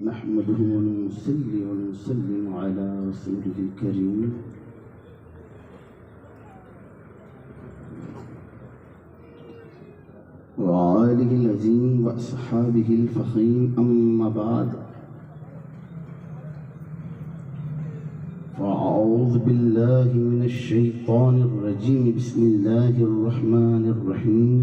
नहमदुहु व नुसल्ली व नुसल्लिमु अला रसूलिहिल करीम व आलिहिल अज़ीम व अस्हाबिहिल फ़ख़ीम अम्मा बाद फ़अऊज़ु बिल्लाहि मिनश शैतानिर रजीम बिस्मिल्लाहिर रहमानिर रहीम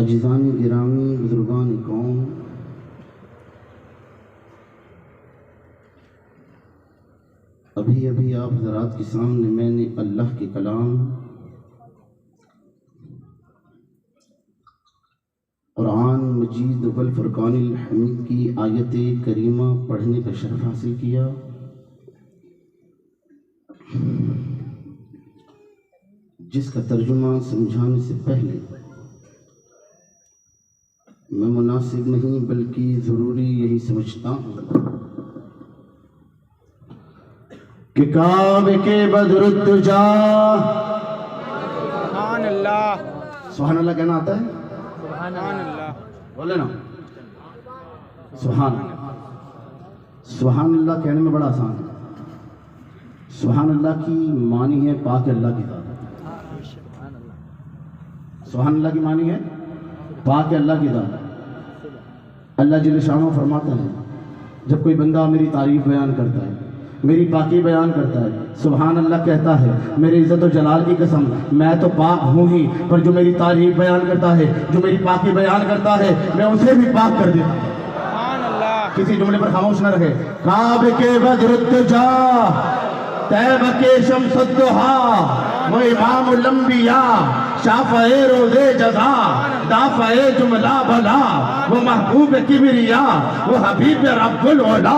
अजीज़ान गिरामी बुजुर्गान कौम, अभी अभी आप हज़रात के सामने मैंने अल्लाह के कलाम कुरान मजीद वल फुरक़ानिल हमीद की आयत करीमा पढ़ने का शरफ़ हासिल किया। जिसका तर्जुमा समझाने से पहले मैं मुनासिब नहीं बल्कि ज़रूरी यही समझता हूँ कि काबे के बदरुद जा सुभान अल्लाह। सुभान अल्लाह कहना आता है? सुभान अल्लाह बोले ना सुभान। सुभान अल्लाह कहने में बड़ा आसान है। सुभान अल्लाह की मानी है पाक अल्लाह की ज़ात। सुभान अल्लाह की मानी है पाक अल्लाह की ज़ात। अल्लाह जल्ल शानो फरमाता है, जब कोई बंदा मेरी तारीफ बयान करता है, मेरी पाकी बयान करता है, सुभान अल्लाह कहता है, मेरे इज़्ज़त और जलाल की कसम मैं तो पाक हूँ ही, पर जो मेरी तारीफ बयान करता है, जो मेरी पाकी बयान करता है, मैं उसे भी पाक कर देता हूँ। सुभान अल्लाह। किसी जुमले पर खामोश न रहे। काबे के बदरुद जा तैबा के शम्सुद्दुहा वो इमामुल अंबिया शाफ़ए रोज़े जज़ा दाफ़ए जुमला भला वो महबूब किबरिया वो हबीब रब्बुल उला,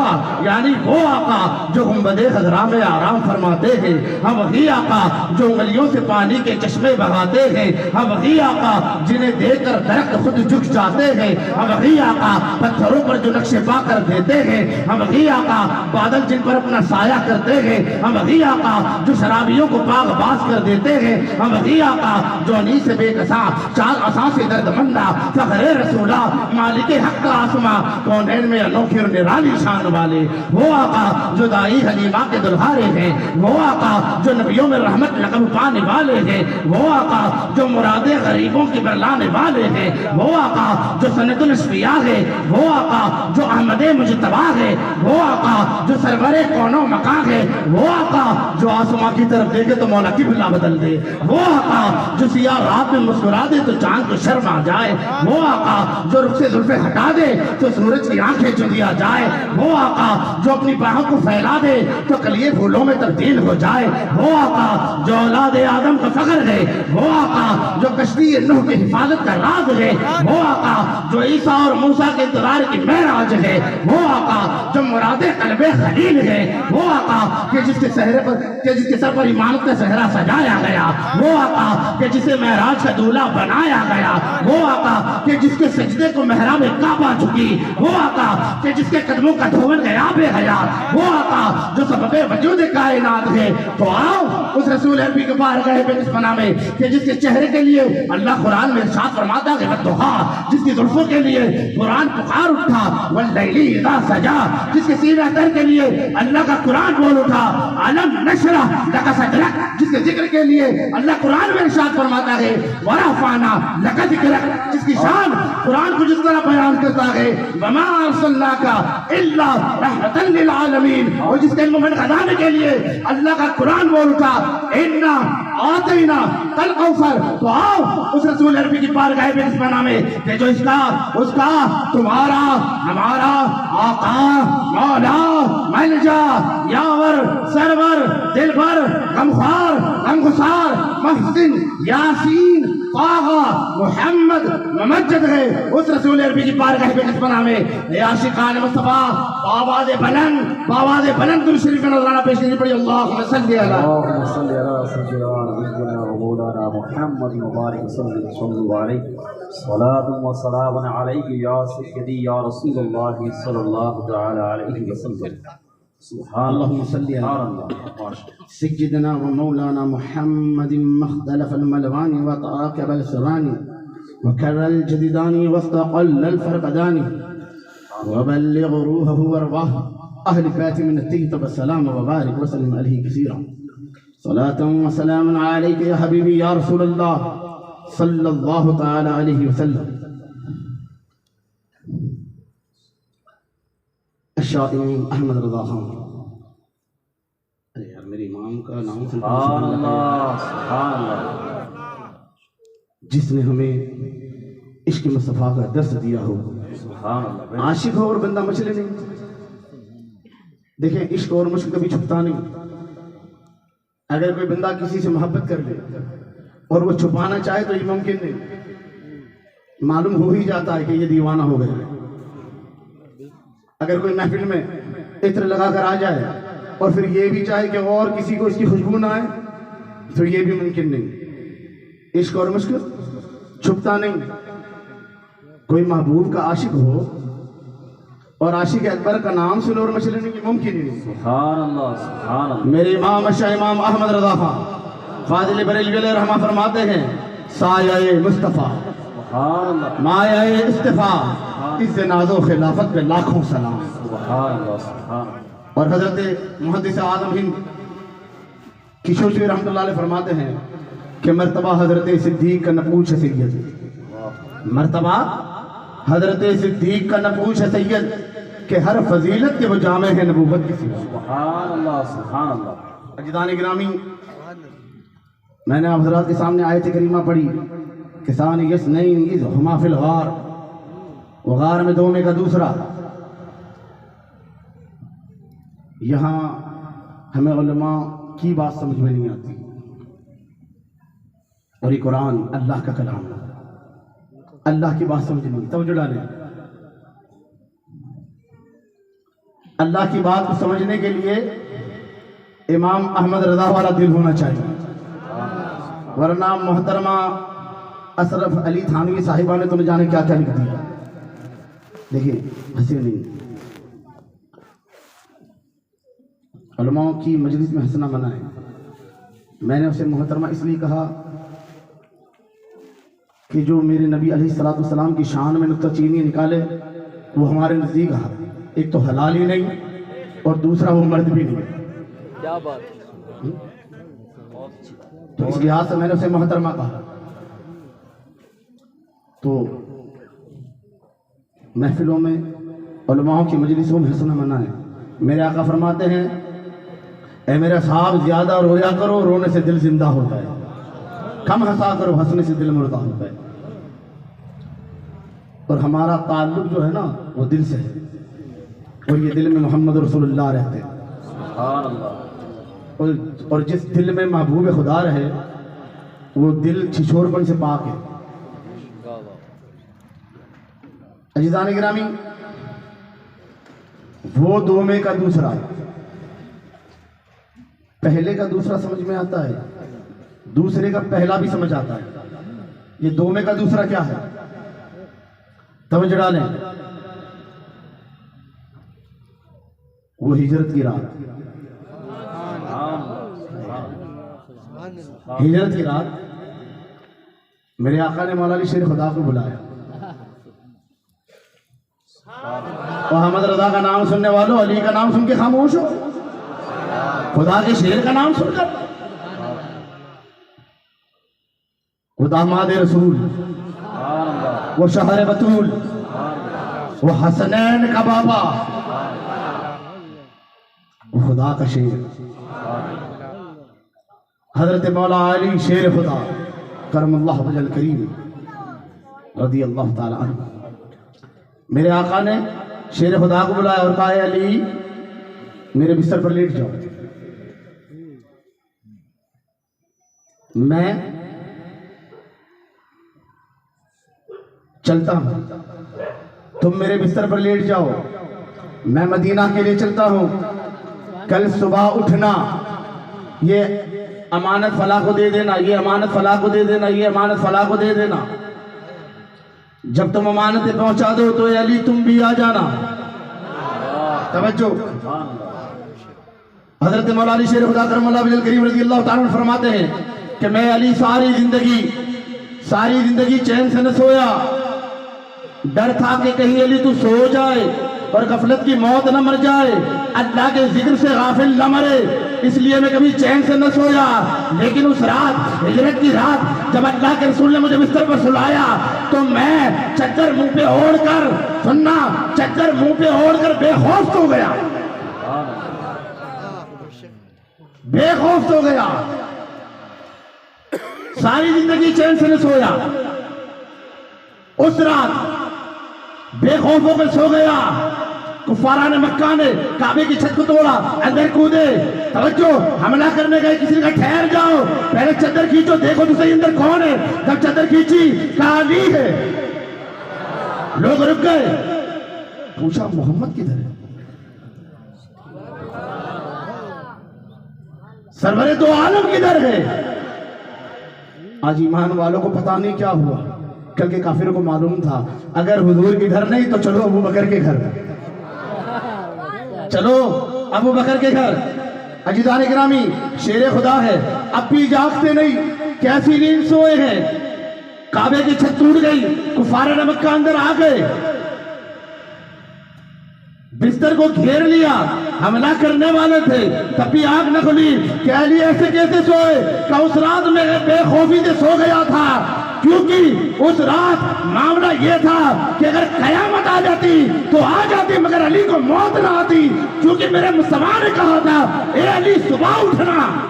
यानी वो आका जो गुंबदे हज़रा में आराम फरमाते हैं, हम वही आका जो उंगलियों से पानी के चश्मे बहाते हैं, हम वही आका जिन्हें देखकर दरख्त खुद झुक जाते हैं, हम वही आका पत्थरों पर जो नक्शे पा कर देते हैं, हम वही आका बादल जिन पर अपना साया करते हैं, हम वही आका जो शराबियों को पाक बास कर देते हैं, हम वही आका जो अनी से बेकसा चार असा से दर्दमंदा फ़ख्रे रसूला मालिक हक आसमा कौनैन में अनोखी और निराली शान वाले, वो आका जो दाई हलीमा के दुल्हारे हैं, वो आका जो नबियों में रहमत लक़ब पाने वाले हैं, वो आका जो मुरादे गरीबों की बरलाने वाले हैं, वो आका जो सनतुल अस्फिया है, वो आका जो अहमद मुजतबा है, वो आका जो सरवरे कौनो मका है, वो आका जो आसमां की तरफ देखे तो मौला की बिल्ला बदल दे, वो आका जो सिया रात में मुस्कुरा दे तो चांद को शर्म आ जाए, वो आका जो रुख से जुल्फे हटा दे तो सूरज की आंखें चुंदिया जाए, वो आका जो अपनी बाहों को फैला दे तो कलिए फूलों में तब्दील हो जाए, वो आका जो औलादे आदम का फख्र है, वो आका जो कश्ती नूह की हिफाजत का राज है, वो आका जो ईसा और मूसा के इंतजार की महराज है, वो आका जो मुरादे कल्बे खलील है, वो आका कि जिसके सर पर इमामत का सहरा सजाया गया, वो आका कि जिसे महराज का दूल्हा बनाया गया, वो आका कि जिसके सजदे को महराब काबा झुकी, वो आका कि जिसके कदमों का धोवन गया बेहया, वो आका जो सबबे वजूद कायनात है, तो आओ उस रसूल अरबी के पार गए बेनिस्बना में कि जिसके चेहरे के लिए अल्लाह कुरान में इरशाद फरमाता है वद्दुहा, जिसकी जुल्फों के लिए कुरान पुकार उठा वल्लैली इज़ा सजा, जिसके सीने अतर के लिए अल्लाह का कुरान बोल उठा अलम नशरह लका सदरक, जिसके जिक्र के लिए अल्लाह कुरान में इरशाद फरमाता है वरफ़अना लका ज़िक्रक, जिसकी शान कुरान को जिस तरह बयान करता है वमा अरसलनाका इल्ला रहमतन लिल आलमीन, और जिसके मोमिन खजाने के लिए अल्लाह का कुरान बोल उठा इन्ना आतैना कल कौसर, तो आओ उस रसूल अरबी की बारगाह में निस्बना में कि जो इसका उसका तुम्हारा हमारा आका मौला मलजा यावर सरवर दिलबर गमख्वार गमगुसार महसिन यासीन ताहा मोहम्मद ममज्जद है उस रसूल अरबी की बारगाह पे किस्मना में आशिकान मुस्तफा बावाज़े बुलंद दुरूद शरीफ में नजराना पेश करनी पड़ी। अल्लाहुम्मा सल्ली अला सय्यिदना व मौलाना मुहम्मद मुबारक सल्लल्लाहु अलैहि सलातु व सलामुन अलैहि या सय्यदी या रसूलुल्लाह सल्लल्लाहु तआला अलैहि वसल्लम। अल्लाहुम्मा सल्ली अला सय्यिदना व मौलाना मुहम्मदिन मख्तलफल मलवानी व ताक़बल सुरानी व करल जदीदानी वस्तक़ल फरक़दानी व बल्लिग़ रूहहु व अरवाह अहल बैत मिन अत्तय्यब व सलाम व बारिक व सल्लिम अलैहि कसीरा सलातन व सलामुन अलैका या हबीबी या रसूलल्लाह सल्लल्लाहु तआला अलैहि वसल्लम। शाइर अहमद रज़ा खान। अरे यार मेरे इमाम का नाम सुभान अल्लाह सुभान अल्लाह। जिसने हमें इश्क मुस्तफ़ा का दर्स दिया हो। सुभान अल्लाह। आशिक हो और बंदा मचले नहीं। देखें इश्क और मुश्क कभी छुपता नहीं। अगर कोई बंदा किसी से मोहब्बत कर ले और वो छुपाना चाहे तो ये मुमकिन नहीं, मालूम हो ही जाता है कि ये दीवाना हो गया है। अगर कोई महफिल में इत्र लगा कर आ जाए और फिर ये भी चाहे कि और किसी को इसकी खुशबू ना आए तो ये भी मुमकिन नहीं। इश्क और मुश्क छुपता नहीं। कोई महबूब का आशिक हो और आशिक अकबर का नाम सुनो और मचले नहीं, मुमकिन ही नहीं। सुभान अल्लाह सुभान अल्लाह। मेरे इमाम शाह इमाम अहमद रज़ा खान फाजिल बरेलवी रहमा फरमाते हैं साया मुस्तफ़ा सुभान अल्लाह माया इस्तिफा इस नाज़ो खिलाफत पे लाखों सलाम। सुभान अल्लाह सुभान। और हजरत मुहद्दिस आज़म हिंद किशोर रहमतुल्लाह अलैह फरमाते हैं कि मर्तबा हजरत सिद्दीक का नपूछ है सैयद, मर्तबा हजरत सिद्दीक का नपूछ है सैयद कि हर फजीलत के वो जामे है नबूवत की सिवा। सुभान अल्लाह सुभान अल्लाह। अजदान गिरामी, मैंने आप हज़रात के सामने आयत करीमा पढ़ी कि सानी यसनैन इज़ हुमा फिल गार, वो गार में दो में का दूसरा। यहाँ हमें उलमा की बात समझ में नहीं आती और ये कुरान अल्लाह का कलाम है, अल्लाह की बात समझ नहीं। तवज्जो डालें, अल्लाह की बात को समझने के लिए इमाम अहमद रज़ा वाला दिल होना चाहिए, वरना मोहतरमा अशरफ अली थानवी साहिबा ने तुम्हें जाने क्या क्या लिख दिया। देखिए हंसे नहीं, उलमाओं की मजलिस में हंसना मना है। मैंने उसे मोहतरमा इसलिए कहा कि जो मेरे नबी अलैहिस्सलाम की शान में नुक्ता चीनी निकाले वो हमारे नज़दीक एक तो हलाल ही नहीं और दूसरा वो मर्द भी नहीं। क्या बात। तो इस लिहाज से मैंने उसे मोहतरमा कहा। तो महफिलों में उलमाओं की मजलिसों में हंसना मना है। मेरे आका फरमाते हैं ए मेरा साहब ज्यादा रोया करो, रोने से दिल जिंदा होता है, कम हंसा करो, हंसने से दिल मुर्दा होता है। और हमारा ताल्लुक जो है ना वो दिल से है और ये दिल में मोहम्मद रसूलुल्लाह रहते हैं। सुभान अल्लाह। और जिस दिल में महबूब खुदा रहे वो दिल छिछोरपन से पाक है। अजीज़ान गिरामी, वो दो में का दूसरा, पहले का दूसरा समझ में आता है, दूसरे का पहला भी समझ आता है। ये दो में का दूसरा क्या है तवज्जो डालें। वो हिजरत की रात, हिजरत की रात मेरे आका ने मौला अली शेर खुदा को बुलाया और अहमद रज़ा का नाम सुनने वालों अली का नाम सुन के खामोश हो, खुदा के शेर का नाम सुनकर। खुदा माद रसूल, वो शहर बतूल, वो हसनैन का बाबा, वो खुदा का शेर हजरत मौला अली शेर खुदा करमल्लाह वजल करीम रज़ी अल्लाह ताला अन्हु। मेरे आका ने शेर खुदा को बुलाया और कहा अली मेरे बिस्तर पर लेट जाओ, मैं चलता हूँ, तुम मेरे बिस्तर पर लेट जाओ, मैं मदीना के लिए चलता हूँ। कल सुबह उठना, ये अमानत फला को दे देना, ये अमानत फला को दे देना, ये अमानत फला को दे देना। जब तुम अमानतें पहुंचा दो तो ए अली तुम भी आ जाना। तवज्जो, हजरत मौला अली शेर खुदा करमल्लाहु वजहल करीम रज़ी अल्लाह ताला अन्हु फरमाते हैं कि मैं अली सारी जिंदगी चैन से न सोया। डर था कि कहीं अली तू सो जाए और गफलत की मौत न मर जाए, अल्लाह के जिक्र से गाफिल न मरे, इसलिए मैं कभी चैन से न सोया। लेकिन उस रात, हिजरत की रात, जब अल्लाह के रसूल ने मुझे बिस्तर पर सुलाया तो मैं चद्दर मुंह पे ओढ़कर, सुनना, चद्दर मुंह पे ओढ़कर बेखौफ सो गया, बेखौफ सो गया। सारी जिंदगी चैन से न सोया, उस रात बेखौफ होकर सो गया। कुफारा ने, मक्का ने काबे की छत को तोड़ा, अंदर कूदे। तवज्जो, हमला करने गए, किसी ने कहा ठहर जाओ, पहले चद्दर खींचो, देखो तो सही अंदर कौन है। जब चद्दर खींची, कहा अली है। लोग रुक गए, पूछा मोहम्मद किधर है? सरवरे दो आलम किधर है? आज ईमान वालों को पता नहीं क्या हुआ। कल के काफिरों को मालूम था अगर हुजूर के घर नहीं तो चलो अबू बकर के घर, चलो अबू बकर के घर। अजीज़ान गिरामी, शेर खुदा है, अब भी जागते नहीं, कैसी नींद सोए हैं। काबे की छत टूट गई, कुफारे ने मक्का अंदर आ गए, बिस्तर को घेर लिया, हमला करने वाले थे, तब भी आंख न खुली। कह लिया ऐसे कैसे सोए? क्या उस रात में बेखौफी से सो गया था, क्योंकि उस रात मामला यह था कि अगर कयामत आ जाती तो आ जाती, मगर अली को मौत ना आती, क्योंकि मेरे मुस्तफा ने कहा था ए अली सुबह उठना।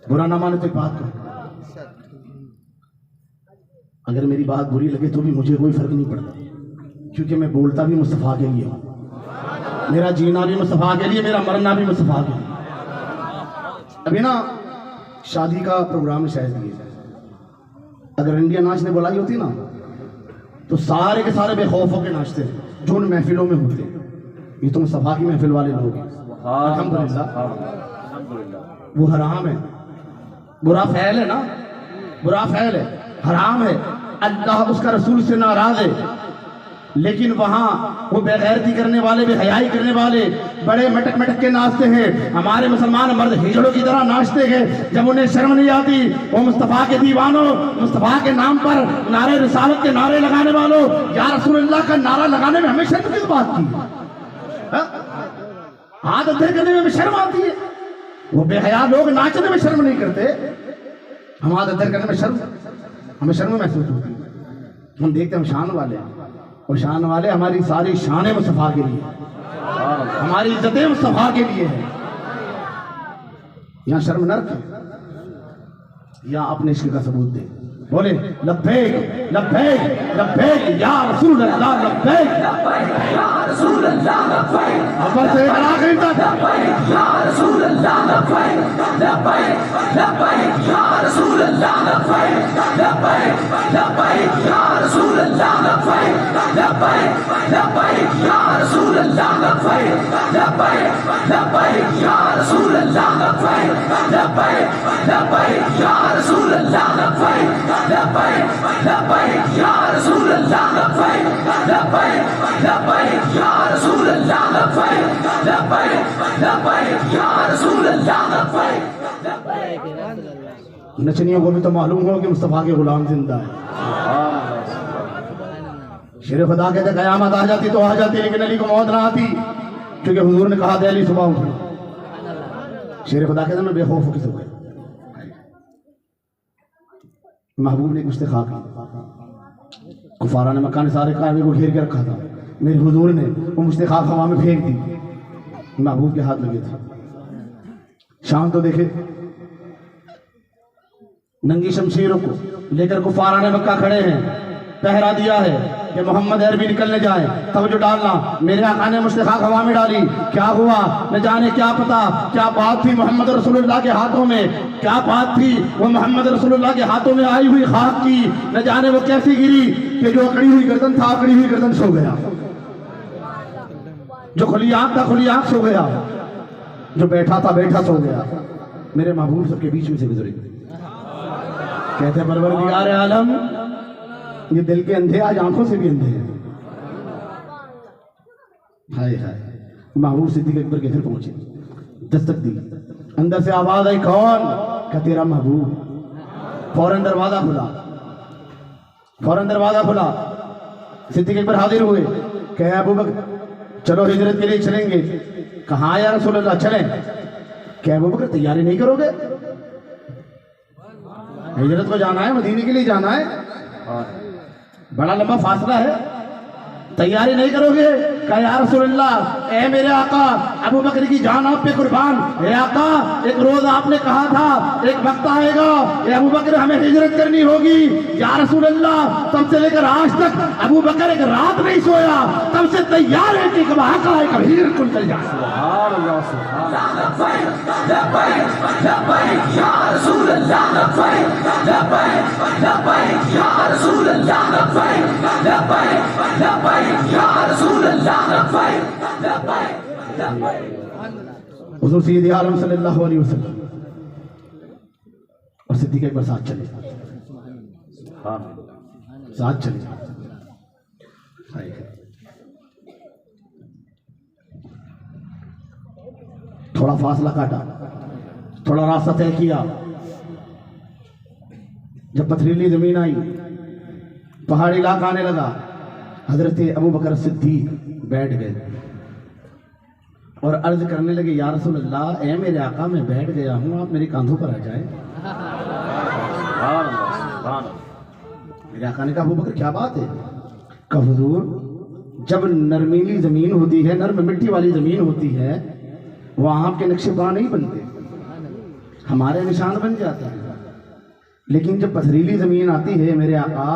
बुरा ना माने तो एक बात करो, अगर मेरी बात बुरी लगे तो भी मुझे कोई फर्क नहीं पड़ता, क्योंकि मैं बोलता भी मुस्तफा के लिए हूं, मेरा जीना भी मुस्तफा के लिए, मेरा मरना भी मुस्तफा के लिए। अभी ना शादी का प्रोग्राम शायद ये, अगर इंडिया नाच ने बुलाई होती ना तो सारे के सारे बेखौफ होकर नाचते हैं जो उन महफिलों में होते हैं। ये तो मुस्तफा की महफिल वाले लोग हैं, अल्हम्दुलिल्लाह। वो हराम है, बुरा फैल है ना, बुरा फैल है, हराम है, अल्लाह उसका रसूल से नाराज है। लेकिन वहां वो बेगैरती करने वाले, बेहयाई करने वाले बड़े मटक मटक के नाचते हैं। हमारे मुसलमान मर्द हिजड़ों की तरह नाचते हैं, जब उन्हें शर्म नहीं आती। वो मुस्तफा के दीवानों, मुस्तफा के नाम पर नारे रिसालत के नारे लगाने वालों, या रसूलुल्लाह का नारा लगाने में हमें शर्म किस बात की? हाथ अधर करने में शर्म आती है। वो बेहया लोग नाचने में शर्म नहीं करते, हम हाथ अधर करने में शर्म, हमें शर्म महसूस होती है। हम देखते हैं शान वाले, और शान वाले हमारी सारी शान मुस्तफा के लिए, हमारी इज्जतें मुस्तफा के लिए है। यहाँ शर्म न रखें, या अपने इश्क का सबूत दे, बोले लब्बैक लब्बैक लब्बैक या रसूल अल्लाह, लब्बैक या रसूल अल्लाह, लब्बैक। अव्वल से आखिर तक लब्बैक या रसूल अल्लाह, लब्बैक लब्बैक लब्बैक या रसूल अल्लाह, लब्बैक लब्बैक लब्बैक या रसूल अल्लाह, लब्बैक लब्बैक लब्बैक या रसूल अल्लाह, लब्बैक लब्बैक लब्बैक या रसूल अल्लाह, लब्बैक लब्बैक लब्बैक या रसूल अल्लाह, लब्बैक लब्बैक लब्बैक या रसूल अल्लाह, लब्बैक लब्बैक लब्बैक या रसूल अल्लाह, लब्बैक लब्बैक लब्बैक या रसूल अल्लाह, लब्बैक। नचनियों को भी तो मालूम हो कि मुस्तफा के गुलाम जिंदा है। शेर खुदा कहते कयामत आ जाती तो आ जाती, लेकिन अली को मौत ना आती, क्योंकि हुजूर ने कहा था अली सुबह उठो। शेर खुदा कहते मैं बेखौफ होकर सो गया। महबूब ने कुछ दिखा की, कुफारा ने मक्का ने सारे काबे को घेर के रखा था, मेरे हुजूर ने वो मुश्तिखाक हवा में फेंक दी, महबूब के हाथ लगे थे। शान तो देखे, नंगी शमशीरों को लेकर कुफाराने मक्का खड़े हैं, पहरा दिया है कि मोहम्मद अरबी निकलने जाए, तब जो डालना। मेरे आका ने मुश्तखाक हवा में डाली, क्या हुआ न जाने, क्या पता क्या बात थी मोहम्मद रसूलुल्लाह के हाथों में, क्या बात थी वो मोहम्मद रसूलुल्लाह के हाथों में आई हुई खाक की, न जाने वो कैसी गिरी कि जो अकड़ी हुई गर्दन था, अकड़ी हुई गर्दन सो गया, जो खुली आंख था खुली आंख सो गया, जो बैठा था बैठा सो गया। मेरे महबूब सबके बीच में से गुजरे, कहते हैं परवरदिगार आलम, ये दिल के अंधे आज आंखों से भी अंधे हैं। हाय हाय, महबूब सिद्दीक अकबर के घर पहुंचे, दस्तक दी, अंदर से आवाज आई, कौन? क्या तेरा महबूब। फौरन दरवाजा खुला, फौरन दरवाजा खुला, सिद्दीक अकबर हाजिर हुए, कहे अबू बकर चलो हिजरत के लिए चलेंगे। कहाँ या रसूल अल्लाह? चलें। क्या अबू बकर तैयारी नहीं करोगे? हिजरत को जाना है, मदीने के लिए जाना है, बड़ा लंबा फासला है, तैयारी नहीं करोगे? कहा या रसूलल्लाह, ए मेरे आका, अबू बकर की जान आप पे कुर्बान। ए आका, एक रोज आपने कहा था एक वक्त आएगा ए अबू बकर हमें हिजरत करनी होगी। या रसूलल्लाह, तब से लेकर आज तक अबू बकर एक रात नहीं सोया, तब से तैयार है कि कब आका है कब हिजरत को निकल जाए। हुज़ूर सैयद आलम सल्लल्लाहु अलैहि वसल्लम और सिद्दीक़ अकबर साथ चले, साथ चले। थोड़ा फासला काटा, थोड़ा रास्ता तय किया। जब पथरीली जमीन आई, पहाड़ी इलाका आने लगा, हजरत अबू बकर सिद्दीक बैठ गए और अर्ज करने लगे, या रसूल अल्लाह, ए मेरे आका, मैं बैठ गया हूं, आप मेरे कांधों पर आ जाए। मेरे आका ने कहा, अबू बकर क्या बात है? कहा हुजूर, जब नरमीली जमीन होती है, नर्म मिट्टी वाली जमीन होती है, वहां आपके नक्शे पा नहीं बनते, हमारे निशान बन जाते हैं। लेकिन जब पथरीली जमीन आती है मेरे आका,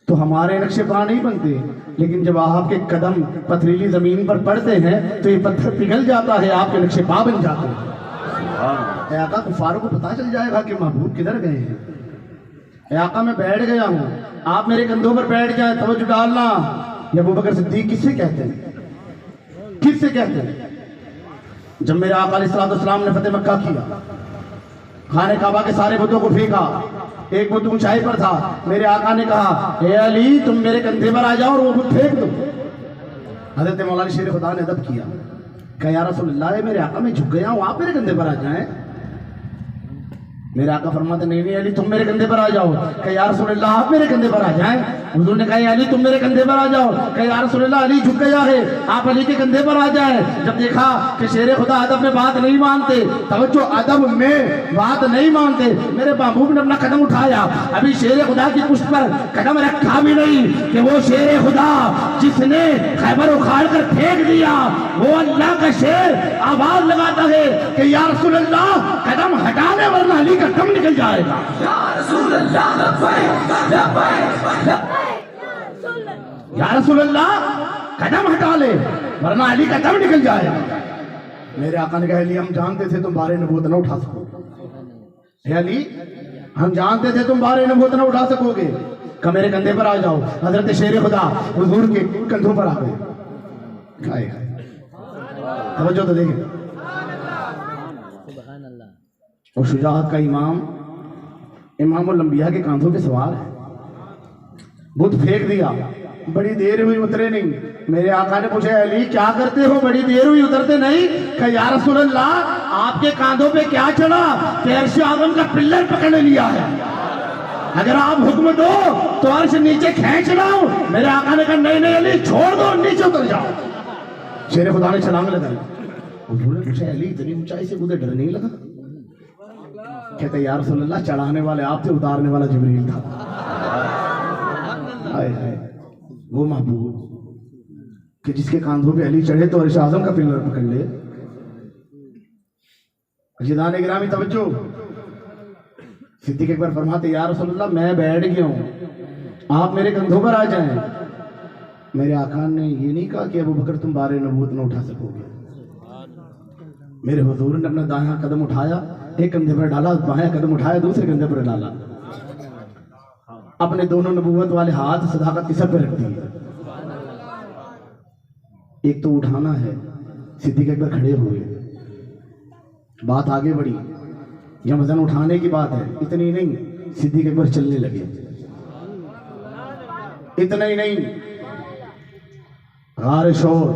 तो हमारे नक्शे पा नहीं बनते। लेकिन जब आपके कदम पथरीली जमीन पर पड़ते हैं तो ये पत्थर पिघल जाता है, आपके नक्शे पा बन जाते हैं। आका कुफारों को पता चल जाएगा कि महबूब किधर गए हैं। आका मैं बैठ गया हूं, आप मेरे कंधों पर बैठ जाए, तवज्जो डालना। ये अबू बकर सिद्दीक किससे कहते हैं? किससे कहते हैं? जब मेरे आका अलैहिस्सलाम ने फतेह मक्का किया, खाने काबा के सारे बुतों को फेंका, एक बुत ऊंचाई पर था। मेरे आका ने कहा, ए अली, तुम मेरे कंधे पर आ जाओ और वो बुत फेंक दो। हजरत मौलाना शेर खुदा ने अदब किया, कहा या रसूलल्लाह, मेरे आका मैं झुक गया हूं, आप मेरे कंधे पर आ जाएं। मेरे आका फरमाते, नहीं नहीं अली, तुम मेरे कंधे पर आ जाओ। कहा या रसूलल्लाह, आप मेरे कंधे पर आ जाएं। हुजूर ने कहा, अली तुम मेरे कंधे पर आ जाओ। कहा या रसूलल्लाह, अली झुक गया है, आप अली के कंधे पर आ जाएं। जब देखा कि शेर खुदा अदब में बात नहीं मानते, तवज्जो, अदब में बात नहीं मानते, मेरे महबूब ने अपना कदम उठाया। अभी शेर खुदा की पुष्ट पर कदम रखा भी नहीं कि वो शेर खुदा जिसने खैबर उखाड़ कर फेंक दिया, वो अल्लाह का शेर आवाज लगाता है कि या रसूलल्लाह, कदम हटाने वरना अली का दम निकल जाएगा। या रसूलल्लाह, कदम हटा ले वरना अली का दम निकल जाएगा। मेरे आका ने कहा, अली हम जानते थे तुम बारे नबूवत न उठा सकोगे। अली हम जानते थे तुम बारे नबूवत न उठा सकोगे, कहा मेरे कंधे पर आ जाओ। हजरत शेर खुदा हुजूर के कंधों पर आ गए। खाए तवज्जो तो देखें, और शुजाअत का इमाम इमामुल अंबिया के कांधों पे सवार है। बुत फेंक दिया, बड़ी देर हुई, उतरे नहीं। मेरे आका ने पूछा, अली क्या करते हो, बड़ी देर हुई उतरते नहीं? कहा या रसूल अल्लाह, आपके कांधों पे क्या चढ़ा कि अर्श आज़म का पिल्लर पकड़ लिया है, अगर आप हुक्म दो तो अर्श नीचे खींच लाऊं। मेरे आका ने कहा, नहीं नहीं अली, छोड़ दो, नीचे उतर जाओ। शेर खुदा ने छलांग लगाई। उन्होंने पूछा, अली इतनी ऊंचाई से मुझे डर नहीं लगा? कहते या रसूल अल्लाह, चढ़ाने वाले आप थे, उतारने वाला जिब्रील था। हाय हाय, वो महबूब कि जिसके कांधों पे अली चढ़े तो अर्श आज़म का पिल्लर पकड़ ले। जिदान गिरामी तवज्जो। सिद्दीक अकबर फरमाते या रसूलल्लाह मैं बैठ गया हूँ, आप मेरे कंधों पर आ जाएं। मेरे आका ने ये नहीं कहा कि अबू बकर तुम बारे नबूवत न उठा सकोगे। मेरे हुजूर ने अपना दाहिना कदम उठाया, एक कंधे पर डाला, बायां कदम उठाया, दूसरे कंधे पर डाला, अपने दोनों नबूवत वाले हाथ सदाकत की सब पे रख दिए। एक तो उठाना है, सिद्दीक अकबर खड़े हुए, बात आगे बढ़ी, जब वजन उठाने की बात है, इतनी नहीं, सिद्दीक अकबर चलने लगे। इतना ही नहीं, गार शोर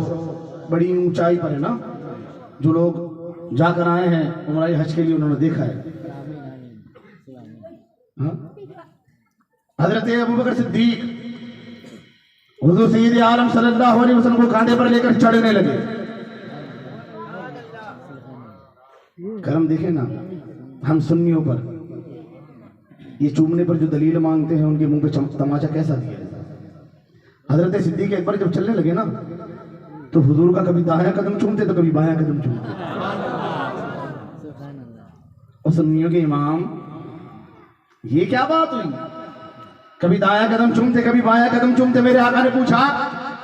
बड़ी ऊंचाई पर है ना, जो लोग जाकर आए हैं उमराए हज के लिए उन्होंने देखा है। हाँ? हजरत अबू बकर सिद्दीक हुजूर सय्यद आलम सल्लल्लाहु अलैहि वसल्लम को कांधे पर लेकर चढ़ने लगे। करम देखे ना, हम सुन्नियों पर ये चूमने पर जो दलील मांगते हैं, उनके मुंह पे तमाचा कैसा दिया है। हजरत सिद्दीक अकबर जब चलने लगे ना, तो हुजूर का कभी दाहिना कदम चूमते तो कभी बायां कदम चूमते। और सुन्नियों के इमाम, ये क्या बात हुई, कभी दाया कदम चूमते कभी बाया कदम चूमते। मेरे आका ने पूछा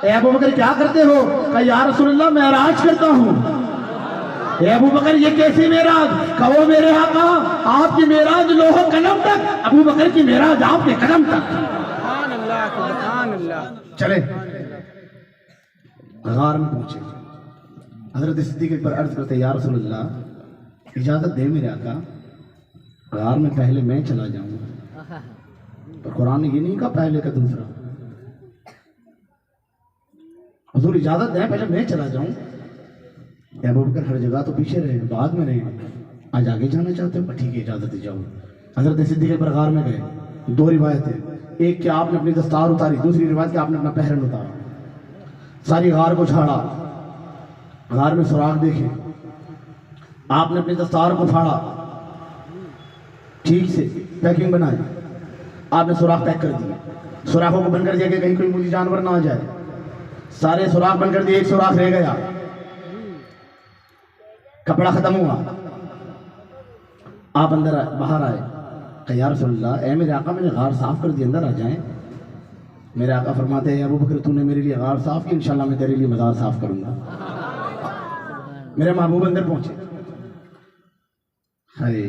ए अबू बकर क्या करते हो? कहा या रसूलल्लाह मेराज करता हूँ। ए अबू बकर ये कैसी मेराज? कहो मेरे आका आपकी मेराज लोह कलम तक, अबू बकर की मेराज आपके कदम तक। सुभान अल्लाह, सुभान अल्लाह। चले गार में पहुंचे, हजरत सिद्दीक अकबर अर्ज करते या रसूलल्लाह इजाजत दे मेरे आका, गार में पहले मैं चला जाऊंगा। तो कुरान ने ये नहीं कहा पहले का दूसरा, हुजूर इजाजत दें पहले मैं चला जाऊं। अबू बकर हर जगह तो पीछे रहे, बाद में रहे, आज आगे जाना चाहते हो? ठीक है इजाजत दे जाओ। हजरत सिद्दीक अकबर गार में गए, दो रिवायतें, एक कि आपने अपनी दस्तार उतारी, दूसरी रिवायत कि आपने अपना पहरन उतारा, सारी गार को झाड़ा, गार में सुराख देखे, आपने अपनी दस्तार को फाड़ा, ठीक से पैकिंग बनाई, आपने सुराख पैक कर दिए, सुराखों को बंद कर दिया कि कहीं कोई मुझे जानवर ना आ जाए। सारे सुराख बंद कर दिए, एक सुराख रह गया, कपड़ा खत्म हुआ। आप अंदर बाहर आए, कहा या रसूलल्लाह ए मेरे आका मैंने गार साफ कर दी, अंदर आ जाएं। मेरे आका फरमाते हैं अबू बकर तूने मेरे लिए गार साफ की, इंशाल्लाह मैं तेरे लिए मज़ार साफ करूंगा। मेरे महबूब अंदर पहुंचे, हाय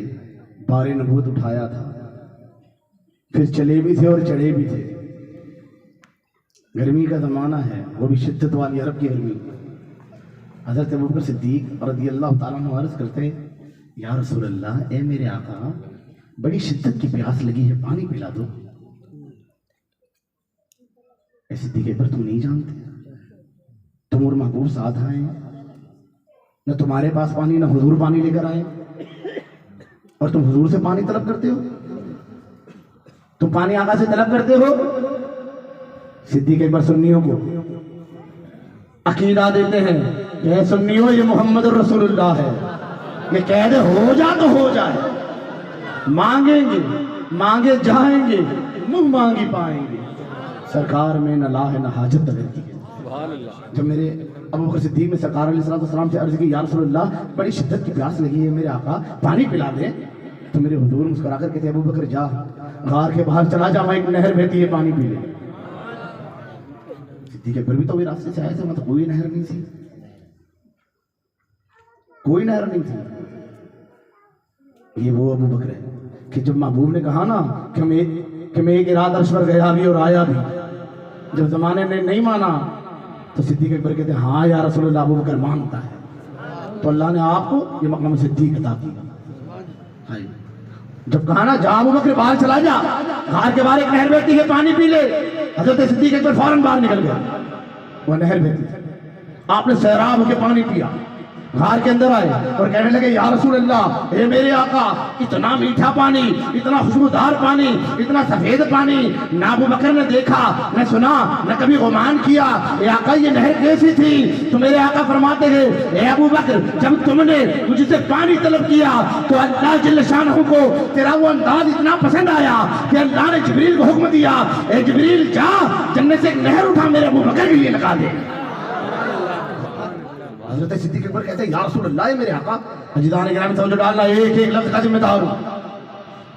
बारे नबूवत उठाया था, फिर चले भी थे और चढ़े भी थे। गर्मी का ज़माना है, वो भी शिद्दत वाली अरब की गर्मी। हज़रत अबू बकर सिद्दीक रज़ियल्लाहु ताला अन्हु अर्ज़ करते या रसूल अल्लाह ए मेरे आका बड़ी शिद्दत की प्यास लगी है, पानी पिला दो। ए सिद्दीक अकबर तुम नहीं जानते, तुम और महबूब साथ आए, न तुम्हारे पास पानी न हुजूर पानी लेकर आए, और तुम हुजूर से पानी तलब करते हो, तुम पानी आका से तलब करते हो। सिद्दीक अकबर सुन्नियों को अकीदा देते हैं कि सुन्नियों ये मोहम्मद रसूलुल्लाह है, ये कह दे हो जा तो हो जाए, मांगेंगे मांगे जाएंगे, मुंह मांगी पाएंगे, सरकार में न लाह न हाजत तलब की। जब मेरे अबू बकर सिद्दीक ने सरकार अलैहिस्सलाम से अर्ज की या रसूलल्लाह बड़ी शिद्दत की प्यास लगी है, मेरे आका पानी पिला दे, तो मेरे हुजूर मुस्कुरा कर कहते अबू बकर जा गार के बाहर चला जा, वहां एक नहर बहती है, पानी पी ले। सिद्दीक अकबर भी तो वही रास्ते से आए थे, मतलब कोई नहर नहीं थी, कोई नहर नहीं थी। ये वो अबू बकर है कि जब महबूब ने कहा ना कि मैं एक रात अर्श पर गया भी और आया भी, जब जमाने ने नहीं माना तो सिद्दीक अकबर कहते हाँ या रसूलल्लाह अबू बकर मानता है, तो अल्लाह ने आपको ये मकाम सिद्दीक अता किया। जब कहा ना जा अबू बकर बाहर चला जा, घर के बाहर एक नहर बहती है, पानी पी ले, हजरत सिद्दीक अकबर फौरन बाहर निकल गया, वह नहर बहती थी, आपने सैराब होकर पानी पिया, घर के अंदर आए और कहने लगे या रसूल अल्लाह ए मेरे आका इतना मीठा पानी, इतना खुशबूदार पानी, इतना सफेद पानी ना अबू बकर ने देखा न सुना न कभी गुमान किया। ए आका ये नहर कैसी थी? तो मेरे आका फरमाते हैं ए अबू बकर जब तुमने मुझसे पानी तलब किया तो अल्लाह जल्ल शानहू को तेरा वो अंदाज इतना पसंद आया कि अल्लाह ने जिब्रील को हुक्म दिया ए जिब्रील जा जन्नत से एक नहर उठा मेरे अबू बकर के लिए लगा दे। हजरत सिद्दीक अकबर कहते हैं या रसूल अल्लाह मेरे आका। अजीजान गिरामी तवज्जो डालना, एक एक लफ्ज का जिम्मेदार हूं।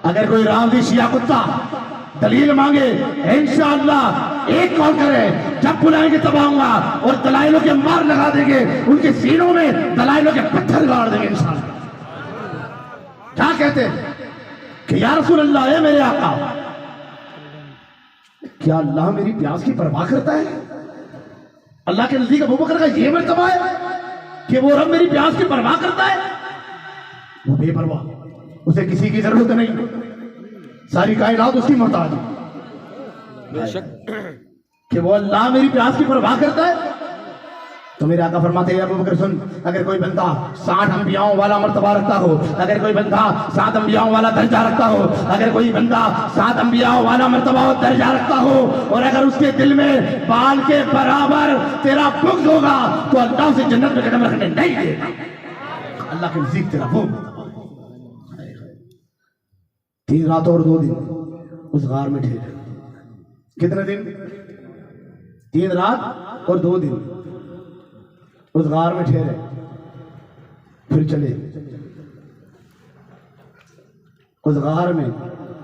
अगर कोई रावदी शिया कुत्ता दलील मांगे इंशाअल्लाह एक कॉल करे, जब बुलाएंगे तब आऊंगा और दलाइलों के मार लगा देंगे, उनके सीनों में दलाइलों के पत्थर गाड़ देंगे इंशाअल्लाह। क्या कहते हैं कि या रसूल अल्लाह है मेरे आका, क्या अल्लाह मेरी प्यास की परवाह करता है? अल्लाह के नजदीक अबू बकर का ये मर्तबा है कि वो रब मेरी प्यास की परवाह करता है? वो बेपरवाह, उसे किसी की जरूरत नहीं, सारी कायनात उसकी मोहताज है। कि वो अल्लाह मेरी प्यास की परवाह करता है। तो मेरे आका फरमाते हैं अबू बकर सुन, अगर कोई बंदा 60 अंबियाओं वाला मर्तबा रखता हो, अगर कोई बंदा 7 अंबियाओं वाला दर्जा रखता हो, अगर कोई बंदा 7 अंबियाओं वाला मर्तबा और दर्जा रखता हो, और अगर उसके दिल में बाल के बराबर तेरा बुग़्ज़ होगा, तो अल्लाह उसे जन्नत में कदम रखने नहीं देगा। अल्लाह के नज़दीक तेरा वो 3 रात और 2 दिन उस गार में ठहरे। कितने दिन? 3 रात और 2 दिन उस गार में ठहरे, फिर चले। उस गार में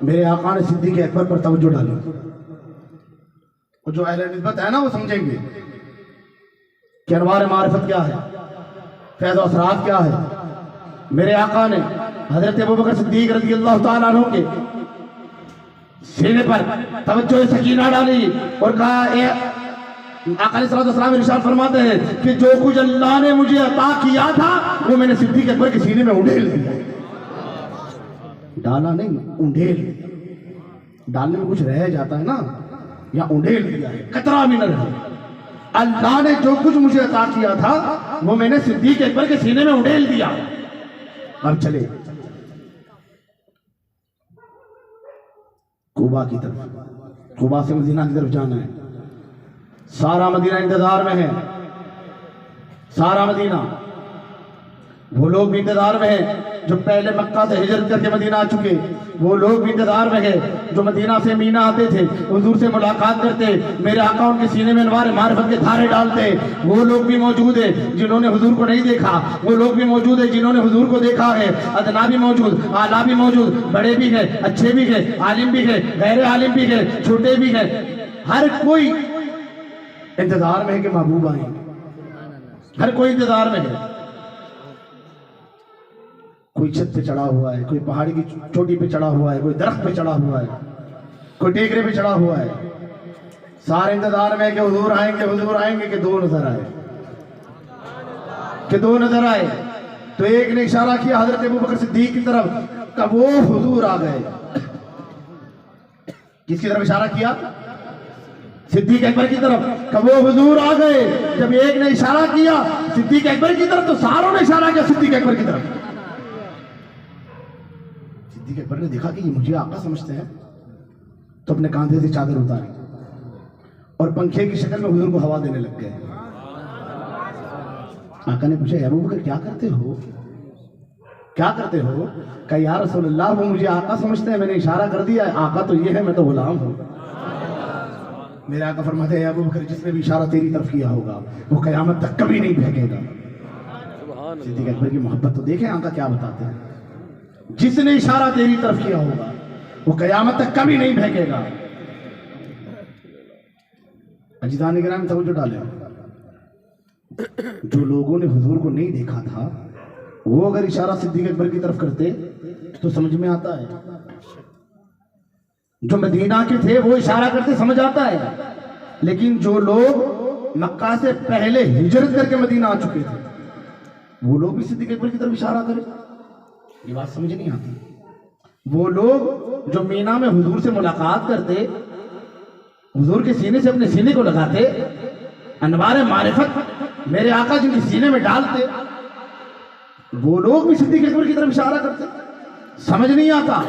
मेरे आका ने सिद्दीक़ अकबर पर तवज्जो डाली। और जो अहले निस्बत है ना वो समझेंगे कि अनवार मारिफत क्या है, फैज़ असरात क्या है। मेरे आका ने हजरत अबू बकर सिद्दीक रज़ी अल्लाह तआला अन्हु के सीने पर तवज्जो सकीना डाली और कहा, आका अलैहिस्सलाम इरशाद फरमाते हैं कि जो कुछ अल्लाह ने मुझे अता किया था वो मैंने सिद्दीक अकबर के सीने में उंडेल दिया। डाला नहीं, उंडेल। डालने में कुछ रह जाता है ना, या उंडेल दिया है, कतरा भी न रहे। अल्लाह ने जो कुछ मुझे अता किया था वो मैंने सिद्दीक अकबर के सीने में उंडेल दिया। अब चले कुबा की तरफ। कुबा से मदीना की तरफ जाना है। सारा मदीना इंतजार में है, सारा मदीना। वो लोग भी इंतजार में है जो पहले मक्का से हिजरत करके मदीना आ चुके, वो लोग भी इंतजार में है जो मदीना से मीना आते थे, हुजूर से मुलाकात करते, मेरे आका उनके सीने में अनवार मारिफत के धारे डालते। वो लोग भी मौजूद है जिन्होंने हुजूर को नहीं देखा, वो लोग भी मौजूद है जिन्होंने हुजूर को देखा है। अदना भी मौजूद, आला भी मौजूद, बड़े भी है, अच्छे भी है, आलिम भी है, गैर आलिम भी है, छोटे भी है। हर कोई इंतजार में है कि महबूब आए, हर कोई इंतजार में है। कोई छत पे चढ़ा हुआ है, कोई पहाड़ी की चोटी पे चढ़ा हुआ है, कोई दरख्त पे चढ़ा हुआ है, कोई टेकरे पे चढ़ा हुआ है। सारे इंतजार में है कि हुजूर आएंगे, हुजूर आएंगे, कि 2 नजर आए, कि 2 नजर आए। तो एक ने इशारा किया हजरत अबू बकर सिद्दीक की तरफ, कब वो हुजूर आ गए। किसकी तरफ इशारा किया? सिद्दीक अकबर की तरफ, कब वो हुजूर आ गए। जब एक ने इशारा किया सिद्दीक अकबर की तरफ, तो सारों ने इशारा किया सिद्दीक अकबर की तरफ। सिद्दीक अकबर ने देखा कि ये मुझे आका समझते हैं, तो अपने कांधे से चादर उतारी और पंखे की शक्ल में हुजूर को हवा देने लग गए। आका ने पूछा, अबू बकर क्या करते हो, क्या करते हो? कहा या रसूल अल्लाह, वो मुझे आका समझते हैं, मैंने इशारा कर दिया, आका तो ये है, मैं तो गुलाम हूं। मेरे आका फरमाते हैं, अबू बकर जिसने भी इशारा तेरी तरफ किया होगा वो कयामत तक कभी नहीं फेंकेगा। सिद्दीक अकबर की मोहब्बत तो देखें आका क्या बताते हैं, जिसने इशारा तेरी तरफ किया होगा वो कयामत तक कभी नहीं फेंकेगा। अजीज़ान गिरामी तवज्जो डालें, जो लोगों ने हुजूर को नहीं देखा था वो अगर इशारा सिद्दीक अकबर की तरफ करते तो समझ में आता है, जो मदीना के थे वो इशारा करते समझ आता है। लेकिन जो लोग मक्का से पहले हिजरत करके मदीना आ चुके थे वो लोग भी सिद्दीक अकबर की तरफ इशारा करें, ये बात समझ नहीं आती। वो लोग जो मीना में हुजूर से मुलाकात करते, हुजूर के सीने से अपने सीने को लगाते, अनवार मारिफत मेरे आका जिनके सीने में डालते, वो लोग भी सिद्दीक अकबर की तरफ इशारा करते। समझ नहीं आता।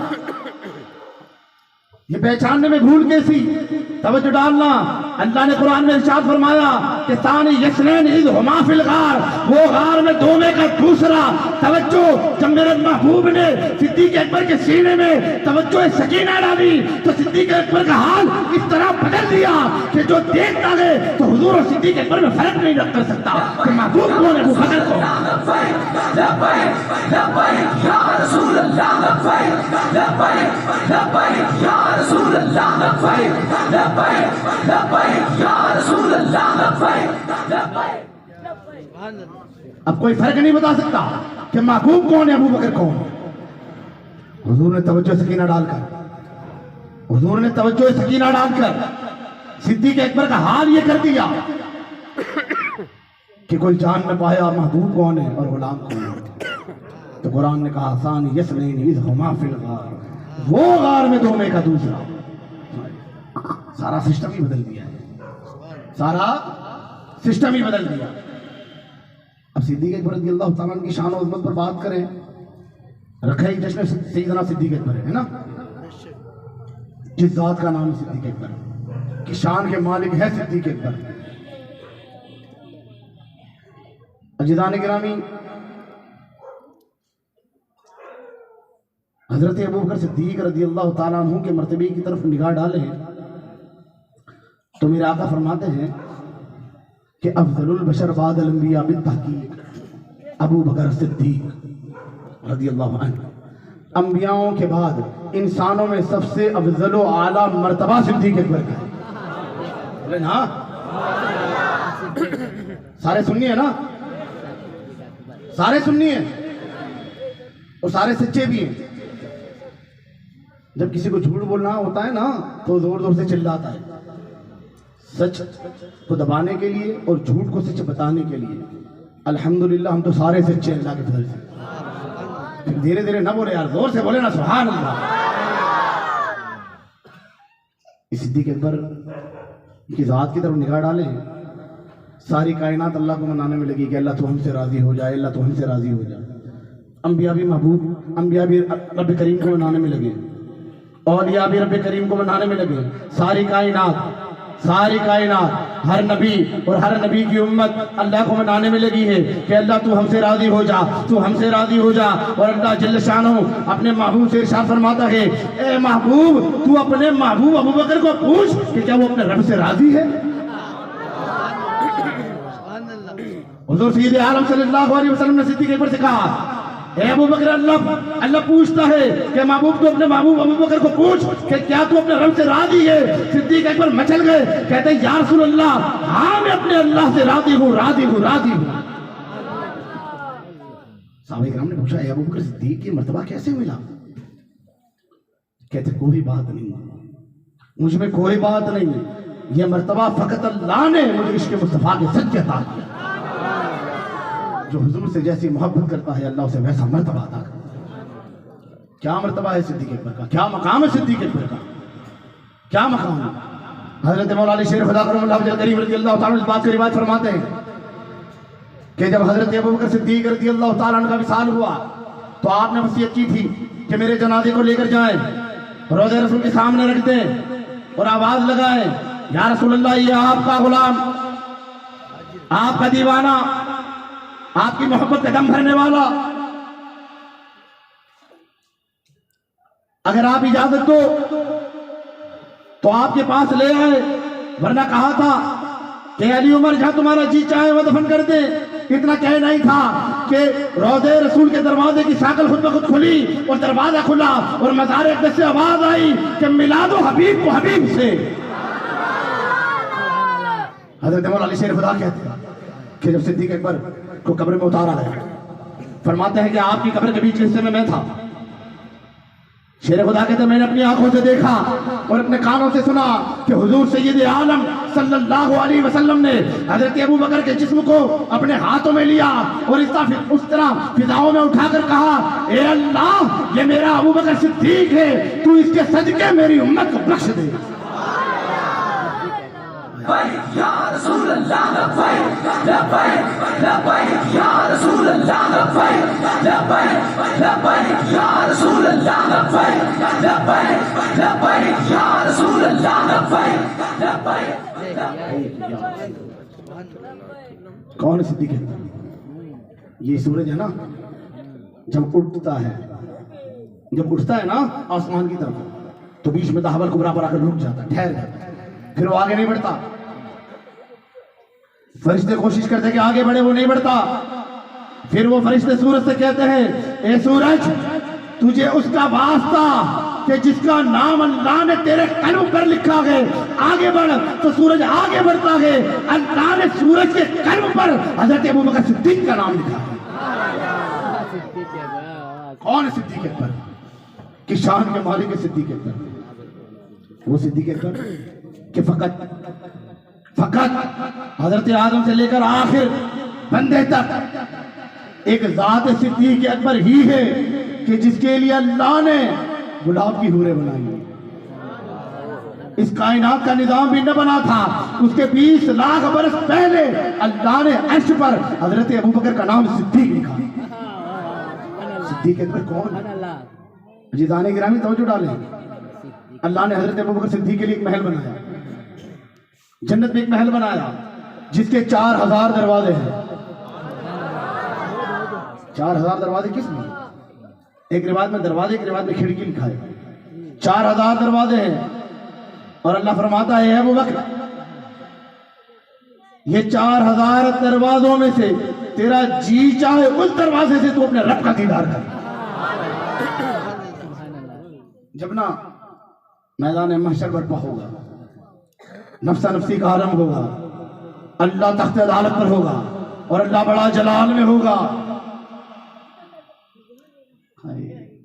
ये पहचानने में भूल कैसी? तवज्जो डालना, अल्लाह ने कुरान में इरशाद फरमाया कि सानी यस्नैन इज़ हुमा फिल गार, वो गार में दो में का दूसरा। तवज्जो, जब मेरे महबूब ने सिद्दीक अकबर के सीने में तवज्जो सकीना डाली तो सिद्दीक अकबर का हाल इस तरह बदल दिया कि जो देखता है तो हुजूर और सिद्दीक अकबर में फर्क नहीं कर सकता कि महबूब कौन है, अबू बकर कौन। अब कोई फर्क नहीं बता सकता कि महबूब कौन है, अबू बकर कौन। हुजूर ने तवज्जो सकीना डालकर, हुजूर ने तवज्जो सकीना डालकर सिद्दीक अकबर का हाल ये कर दिया कि कोई जान न पाया महबूब कौन है और गुलाम कौन है। तो कुरान ने कहा सानी यस्नैन इज़ हुमा फिल गार, वो गार में दो में का दूसरा। सारा सिस्टम ही बदल दिया है, सारा सिस्टम ही बदल दिया। अब सिद्दीक अकबर रज़ियल्लाहु ताला अन्हु की शान और इज़्ज़त पर बात करें, रखा ही जश्न सैयदना सिद्दीक अकबर है ना, जिस जात का नाम सिद्दीक अकबर की शान के मालिक है सिद्दीक अकबर। अजीज़ान गिरामी, हजरत अबू बकर सिद्दीक रज़ियल्लाहु ताला अन्हु के मर्तबे की तरफ निगाह डाले तो मेरे आका फरमाते हैं कि अफज़लुल बशर बादल अंबिया बित्तहकीक अबू बकर सिद्दीक रज़ियल्लाहु अन्हु, अंबियाओं के बाद इंसानों में सबसे अफज़ल व आला मर्तबा सिद्दीक अकबर का है। बोले ना, सारे सुन्नी है ना, सारे सुन्नी है और सारे सच्चे भी हैं। जब किसी को झूठ बोलना होता है ना तो जोर जोर से चिल्लाता है, सच को दबाने के लिए और झूठ को सच बताने के लिए। अल्हम्दुलिल्लाह हम तो सारे सच्चे अल्लाह के फजल से। धीरे धीरे ना बोले यार, जोर से बोले ना, सुभान अल्लाह। इस सिद्दीक अकबर की जात की तरफ निगाह डालें, सारी कायनात अल्लाह को मनाने में लगी कि अल्लाह तो हमसे राजी हो जाए, अल्लाह तो हमसे राजी हो जाए। अंबिया भी महबूब, अंबिया भी रब करीम को मनाने में लगे, औलिया भी रब करीम को मनाने में लगे। सारी कायनात हर नबी और हर नबी की उम्मत अल्लाह को मनाने में लगी है कि अल्लाह तू हमसे राजी हो जा, तू हमसे राजी हो जा। और अल्लाह जल्ल शानो अपने महबूब से इरशाद फरमाता है, ए महबूब तू अपने महबूब अबू बकर को पूछ कि क्या वो अपने रब से राजी है। हुजूर सय्यद आलम सल्लल्लाहु अलैहि वसल्लम ने सिद्दीक अकबर से कहा, ए अबू बकर, अल्लाह पूछता है कि महबूब तू अपने महबूब अबू बकर को पूछ कि क्या तू अपने रब से राजी है। सिद्दीक अकबर मचल गए, कहते हैं या रसूल अल्लाह, हाँ मैं अपने अल्लाह से राजी हूँ, राजी हूँ, राजी हूँ। साहबे किराम ने पूछा, ए अबू बकर सिद्दीक की मर्तबा कैसे मिला? कहते कोई बात नहीं, मुझ में कोई बात नहीं, यह मर्तबा फकत अल्लाह ने मुझे इश्क़ मुस्तफ़ा के सच्चे अता किया। जो हुजूर से जैसी मोहब्बत करता है अल्लाह उसे वैसा मर्तबा अता करता। क्या मर्तबा है सिद्दीक अकबर का, क्या मकाम है सिद्दीक अकबर का, क्या मकाम है। हजरत मौला अली शेर खुदा करम करीम रज़ियल्लाहु ताला इस बात की रिवायत फरमाते हैं कि जब हजरत अबू बकर सिद्दीक रज़ियल्लाहु ताला का विसाल हुआ तो आपने वसीयत की थी कि मेरे जनाजे को लेकर जाएं, रोज़े रसूल के सामने रख दें और आवाज लगाएं, या रसूल अल्लाह, ये आपका गुलाम, आपका दीवाना, आपकी मोहब्बत का दम भरने वाला, अगर आप इजाजत दो तो आपके पास ले आए, वरना कहा था कि अली उमर जहां तुम्हारा जी चाहे वो दफन कर दे। इतना कह नहीं था कि रोज़े रसूल के दरवाजे की साकल खुद ब खुद खुली और दरवाजा खुला और मज़ार अक़दस से आवाज आई कि मिला दो हबीब को हबीब से। हज़रत मौला अली शेर खुदा कहते हैं कि जब सिद्दीक अकबर को कब्र में उतारा गया, फरमाते हैं कि आपकी कब्र के बीच हिस्से में मैं था। शेर खुदा कहते मैंने अपनी आंखों से देखा और अपने कानों से सुना कि हुजूर सय्यद आलम सल्लल्लाहु अलैहि वसल्लम ने हजरत अबू बकर के जिस्म को अपने हाथों में लिया और उस तरह फिजाओं में उठाकर कहा, ए अल्लाह, ये मेरा अबू बकर सिद्दीक है, तू इसके सदके मेरी उम्मत को बख्श दे। या रसूल अल्लाह, या रसूल अल्लाह लब्बैक लब्बैक लब्बैक या रसूल अल्लाह लब्बैक लब्बैक लब्बैक या रसूल अल्लाह लब्बैक लब्बैक। कौन सिद्दीक अकबर? ये सूरज है ना, जब उठता है, जब उठता है ना आसमान की तरफ, तो बीच में तहवल कुबरा पर आकर रुक जाता है, ठहर जाता है, फिर वो आगे नहीं बढ़ता। फरिश्ते कोशिश करते कि आगे बढ़े, वो नहीं बढ़ता। फिर वो फरिश्ते सूरज से कहते हैं, ए सूरज, तुझे उसका वास्ता कि जिसका नाम अल्लाह ने तेरे कल्ब पर लिखा है, आगे बढ़। तो सूरज आगे बढ़ता है। अल्लाह ने सूरज के कल्ब पर हजरत अबू बकर सिद्दीक का नाम लिखा है। कौन है सिद्दीक अकबर? कि शान के मालिक है सिद्दीक अकबर। वो सिद्दीक अकबर कि फकत हजरत आदम से लेकर आखिर बंदे तक एक जात सिद्दीक अकबर ही है कि जिसके लिए अल्लाह ने गुलाब की हूरें बनाई। इस कायनात का निजाम भी न बना था, उसके 20 लाख बरस पहले अल्लाह ने अर्श पर हजरत अबू बकर का नाम सिद्दीक लिखा। सिद्दीक अकबर कौन? अजीज़ान गिरामी तवज्जो डालें। अल्लाह ने हजरत अबू बकर सिद्दीक के लिए एक महल बनाया, जन्नत में एक महल बनाया जिसके 4000 दरवाजे हैं। 4000 दरवाजे किस में? एक रिवायत में दरवाजे, एक रिवायत में खिड़की लिखा है। 4000 दरवाजे हैं और अल्लाह फरमाता है, अबू बकर, ये 4000 दरवाजों में से तेरा जी चाहे उस दरवाजे से तू अपने रब का दीदार कर। जब ना मैदान महशर बर्पा होगा, नफ्सा नफ्सी का आलम होगा, अल्लाह तख्त अदालत पर होगा और अल्लाह बड़ा जलाल में होगा।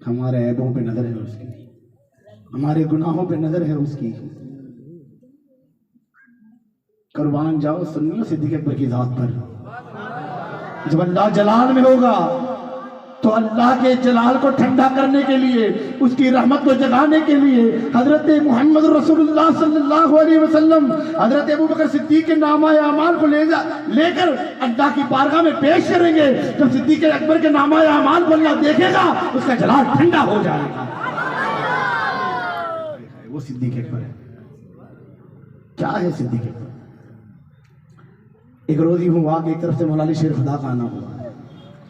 हमारे ऐबों पे नजर है उसकी, हमारे गुनाहों पे नजर है उसकी। कुर्बान जाओ सुनियो सिद्दीक अकबर की जात पर। जब अल्लाह जलाल में होगा तो अल्लाह के जलाल को ठंडा करने के लिए, उसकी रहमत को जगाने के लिए हजरत मोहम्मद रसूलुल्लाह सल्लल्लाहु अलैहि वसल्लम हजरत अबू बकर सिद्दीक के नामा अमाल को लेकर अल्लाह की बारगाह में पेश करेंगे। जब सिद्दीक अकबर के नामा अमाल को अल्लाह देखेगा, उसका जलाल ठंडा हो जाएगा। वो सिद्दीक अकबर है। क्या है सिद्दीक अकबर? एक रोजी हुआ कि एक तरफ से मौला अली शेर खुदा का आना हुआ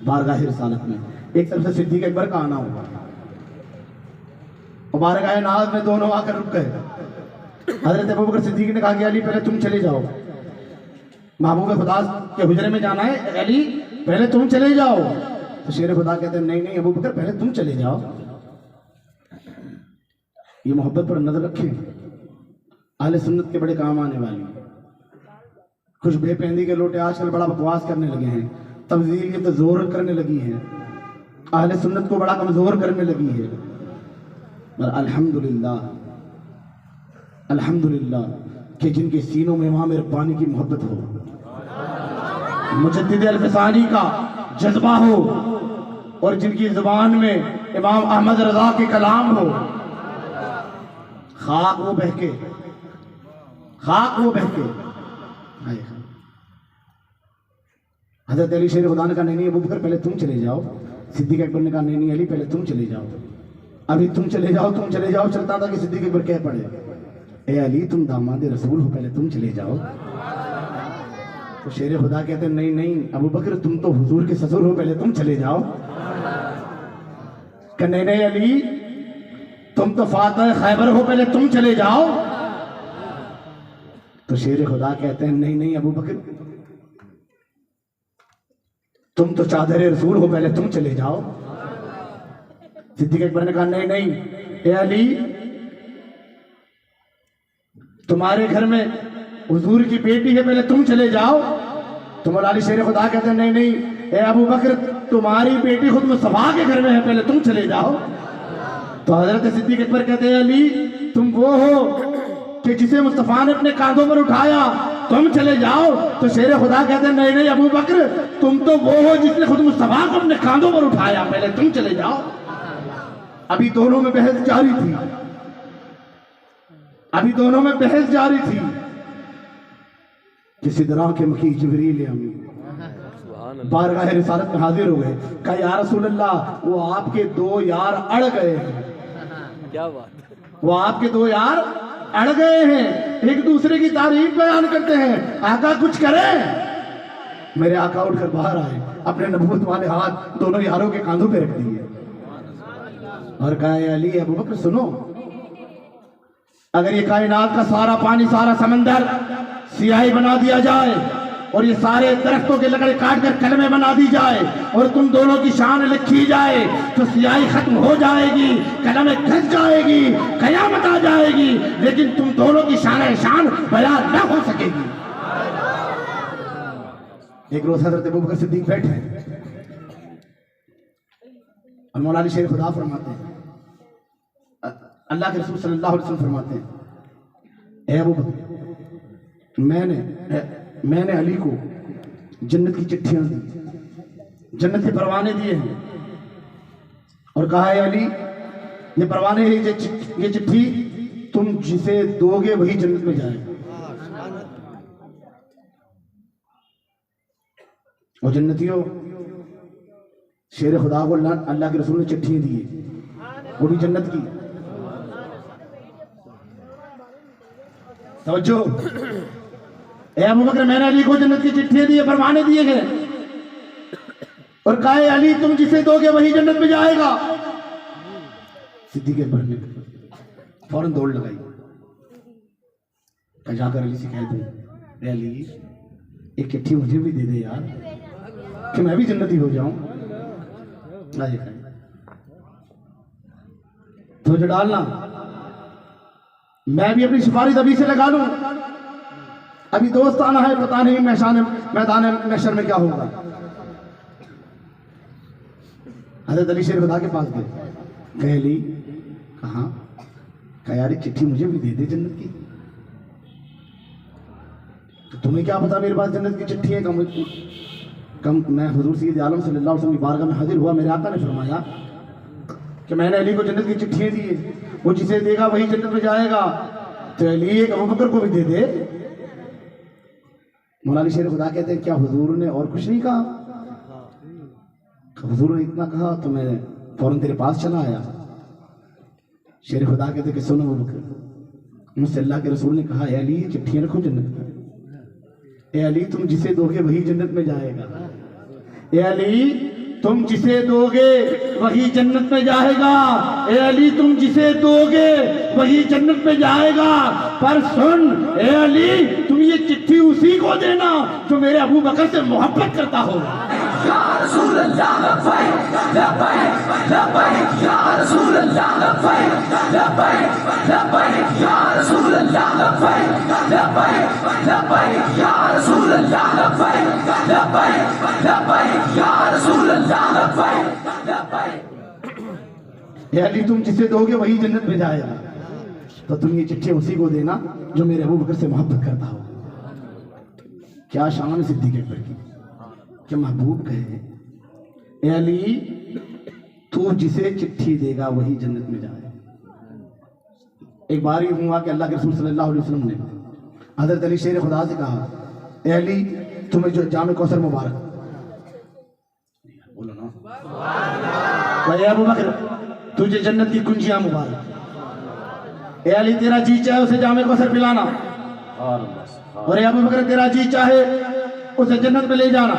बारगाह रिसालत में, एक तरफ से सिद्दीक अकबर का आना हुआ। और बारगाह नाज में दोनों आकर रुक गए। हजरत अबू बकर सिद्दीक ने कहा कि अली पहले तुम चले जाओ, महबूब खुदा के हुजरे में जाना है, अली पहले तुम चले जाओ। तो शेर खुदा कहते हैं, नहीं नहीं अबू बकर पहले तुम चले जाओ। ये मोहब्बत पर नजर रखें, अहले सुन्नत के बड़े काम आने वाली। कुछ बेपहंदी के लोटे आजकल बड़ा बकवास करने लगे हैं, तब्दील की तो जोर करने लगी है, अहले सुन्नत को बड़ा कमजोर करने लगी है। पर अल्हम्दुलिल्लाह अल्हम्दुलिल्लाह कि जिनके सीनों में इमाम रब्बानी की मोहब्बत हो, मुजद्दिद अल-फ़सानी का जज्बा हो और जिनकी जुबान में इमाम अहमद रजा के कलाम हो, खाक वो बहके, खाक वो बहके। हजरत अली शेर खुदा ने कहा, नहीं अबू बकर पहले तुम चले जाओ। सिद्दीक अकबर ने कहा, नहीं अली पहले तुम चले जाओ। अभी तुम चले जाओ, तुम चले जाओ चलता था कि सिद्दीक अकबर कह पड़े, ए अली तुम दामाद रसूल हो, पहले तुम चले जाओ। तो शेर खुदा कहते नहीं नहीं अबू बकर तुम तो हुजूर के ससुर हो, पहले तुम चले जाओ। कि नहीं नहीं अली तुम तो फातह खैबर हो, पहले तुम चले जाओ। तो शेर खुदा कहते हैं, नहीं नहीं अबू बकर तुम तो चादर रसूल हो, पहले तुम चले जाओ। सिद्दीक अकबर ने कहा, नहीं नहीं ए अली तुम्हारे घर में हुजूर की बेटी है, पहले तुम चले जाओ। तो मौला अली शेर खुदा कहते हैं, नहीं नहीं ए अबू बकर तुम्हारी बेटी खुद मुस्तफा के घर में है, पहले तुम चले जाओ। तो हजरत सिद्दीक अकबर कहते हैं, अली तुम वो हो कि जिसे मुस्तफा ने अपने कांधों पर उठाया, तुम चले जाओ। तो शेर खुदा कहते हैं, नहीं नहीं अबू बकर तुम तो वो हो जिसने खुद मुस्तफा को अपने कांधों पर उठाया, पहले तुम चले जाओ। अभी दोनों में बहस जारी थी, अभी दोनों में बहस जारी थी कि सिदरा के मखी जिब्रील अमीन बारगाह रिसालत में हाजिर हो गए। कहा या रसूल अल्लाह, वो आपके दो यार अड़ गए हैं। क्या बात, वो आपके दो यार अड़ गए हैं, एक दूसरे की तारीफ बयान करते हैं, आका कुछ करें। मेरे आका उठकर बाहर आए, अपने नबूवत वाले हाथ दोनों यारों के कांधों पे रख दिए और कहा या अली अबू बकर सुनो, अगर ये कायनात का सारा पानी, सारा समंदर सियाही बना दिया जाए और ये सारे दरख्तों के लकड़े काट कर कलमे बना दी जाए और तुम दोनों की शान लिखी जाए तो सियाही खत्म हो जाएगी, कलमे घस जाएगी, कयामत आ जाएगी, लेकिन तुम दोनों की शान बयान न हो सकेगी। एक रोज हजरत अबू बकर सिद्दीक बैठे और मौला अली शेर खुदा फरमाते हैं, अल्लाह के रसूल सल्लल्लाहु अलैहि वसल्लम फरमाते हैं, ए अबू बकर, मैंने अली को जन्नत की चिट्ठियां दी, जन्नत के परवाने दिए हैं और कहा है अली, ये परवाने हैं, ये चिट्ठी तुम जिसे दोगे वही जन्नत में जाएगा। और जन्नतियों, शेर खुदा को अल्लाह के रसूल ने चिट्ठियां दी है, वो भी जन्नत की। तवज्जो, ए अबू बकर, मैंने अली को जन्नत की चिट्ठियां दी है, फरमाने दिए गए और कहा है अली तुम जिसे दोगे वही जन्नत में जाएगा। सिद्दीक अकबर ने फौरन दौड़ लगाई, जाकर अली से कह दे, अली एक चिट्ठी मुझे भी दे दे यार, कि मैं भी जन्नती हो जाऊं। तो जो डालना, मैं भी अपनी सिफारिश अभी से लगा लूं, अभी दोस्त आना है, पता नहीं मैदान महशर में क्या होगा। हजरत अली शेर खुदा के पास गए, कहे अली कहाँ, कहा यार एक चिट्ठी मुझे भी दे दे जन्नत की। तो तुम्हें क्या पता मेरे पास जन्नत की चिट्ठी है? कम मैं हुजूर सैयद आलम सल्लल्लाहु अलैहि वसल्लम की बारगाह में हाजिर हुआ, मेरे आका ने फरमाया कि मैंने अली को जन्नत की चिट्ठियां दी है, वो जिसे देगा वही जन्नत में जाएगा, तो अली एक अबू बकर को भी दे दे। मौला अली शेर खुदा कहते हैं, क्या हुजूर ने और कुछ नहीं कहा? हुजूर ने इतना कहा तो मैं फौरन तेरे पास चला आया। शेर खुदा कहते कि सुनो अबू बकर, मुझसे अल्लाह के रसूल ने कहा, अली चिट्ठियां रखो जन्नत में, ए अली तुम जिसे दोगे वही जन्नत में जाएगा, ए अली तुम जिसे दोगे वही जन्नत में जाएगा, ए अली तुम जिसे दोगे वही जन्नत में जाएगा। पर सुन ए अली, तुम ये चिट्ठी उसी को देना जो मेरे अबू बकर से मोहब्बत करता हो। या रसूल अल्लाह लब्बैक लब्बैक लब्बैक, या रसूल अल्लाह लब्बैक लब्बैक लब्बैक, या रसूल अल्लाह लब्बैक लब्बैक लब्बैक, या रसूल अल्लाह लब्बैक लब्बैक लब्बैक, या रसूल अल्लाह लब्बैक लब्बैक। या अली तुम जिसे दोगे वही जन्नत में जाएगा, तो तुम ये चिट्ठी उसी को देना जो मेरे अबू बकर से मोहब्बत करता हो। क्या शान सिद्दीक अकबर की, कि महबूब कहे, ए अली तू जिसे चिट्ठी देगा वही जन्नत में जाए। एक बार ही हुआ कि अल्लाह के रसूल सल्लल्लाहु अलैहि वसल्लम ने हजरत अली शेर खुदा से कहा, ए अली तुम्हें जो जामे कौसर मुबारक, बोलो ना, भाई अबू बकर तुझे जन्नत की कुंजियां मुबारक। ए अली तेरा जी चाहे उसे जामे कौसर पिलाना, और ए अबू बकर तेरा जी चाहे उसे जन्नत में ले जाना।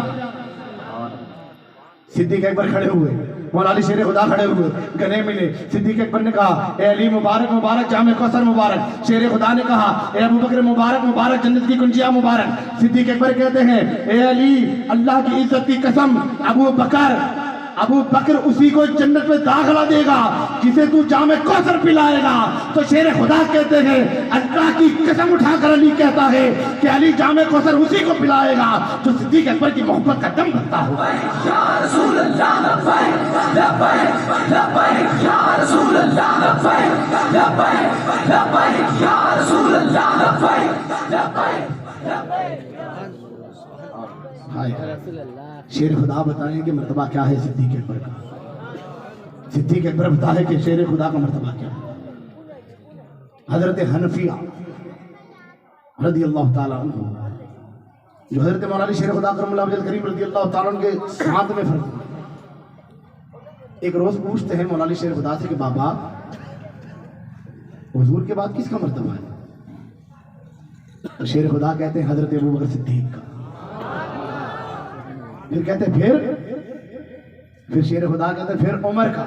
सिद्दीक अकबर खड़े हुए, मौला अली शेर खुदा खड़े हुए, गले मिले। सिद्दीक अकबर ने कहा, ए अली मुबारक मुबारक, जामे कौसर मुबारक। शेर खुदा ने कहा, ए अबू बकर मुबारक मुबारक, जन्नत की कुंजियां मुबारक। सिद्दीक अकबर कहते हैं, ए अली अल्लाह की इज्जत की कसम, अबू बकर उसी को जन्नत में दाखिला देगा जिसे तू जामे कौसर पिलाएगा। तो शेर खुदा कहते हैं, अल्लाह की कसम उठाकर अली कहता है कि अली जामे कौसर उसी को पिलाएगा जो सिद्दीक अकबर की मोहब्बत का दम भरता हो। या रसूल अल्लाह लब्बैक लब्बैक लब्बैक, या रसूल अल्लाह लब्बैक लब्बैक लब्बैक, या रसूल अल्लाह लब्बैक लब्बैक लब्बैक। शेर खुदा बताएं कि मर्तबा क्या है सिद्दीक अकबर का। सिद्दीक अकबर बताए कि शेर खुदा का मर्तबा क्या है। हजरत हनफिया रज़ी अल्लाह ताला अन्हु जो हजरत मौलाना शेर खुदा करमुल्लाह वजल करीम रज़ी अल्लाह ताला अन्हु के हाथ में फर्ज। एक रोज पूछते हैं मौलाना शेर खुदा से कि बाबा हुजूर के बाद किसका मर्तबा है? तो शेर खुदा कहते हैं हजरत अबू बकर सिद्दीक का। फिर कहते हैं फिर शेर खुदा कहते हैं फिर उमर का।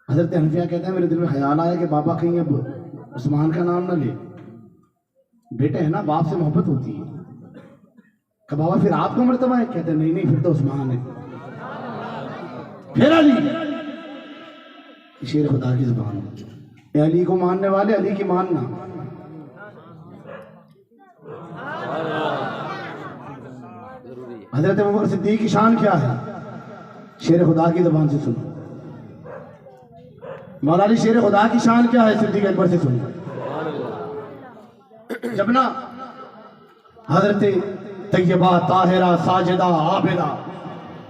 हजरत हनफिया कहते हैं मेरे दिल में ख्याल आया कि बाबा कहीं अब उस्मान का नाम ना ले, बेटे है ना, बाप से मोहब्बत होती है। कहा बाबा फिर आपका मर्तबा है? कहते नहीं नहीं फिर तो उस्मान है, फिर अली। शेर खुदा की जुबान है, अली को मानने वाले अली की मानना। हजरत अबू बकर सिद्दीक की शान क्या है? शेर खुदा की जुबान से सुनो। मौलाना शेर खुदा की शान क्या है? सिद्दीक अकबर से सुनो। जब ना हजरत तैयबा ताहिरा साजिदा आबिदा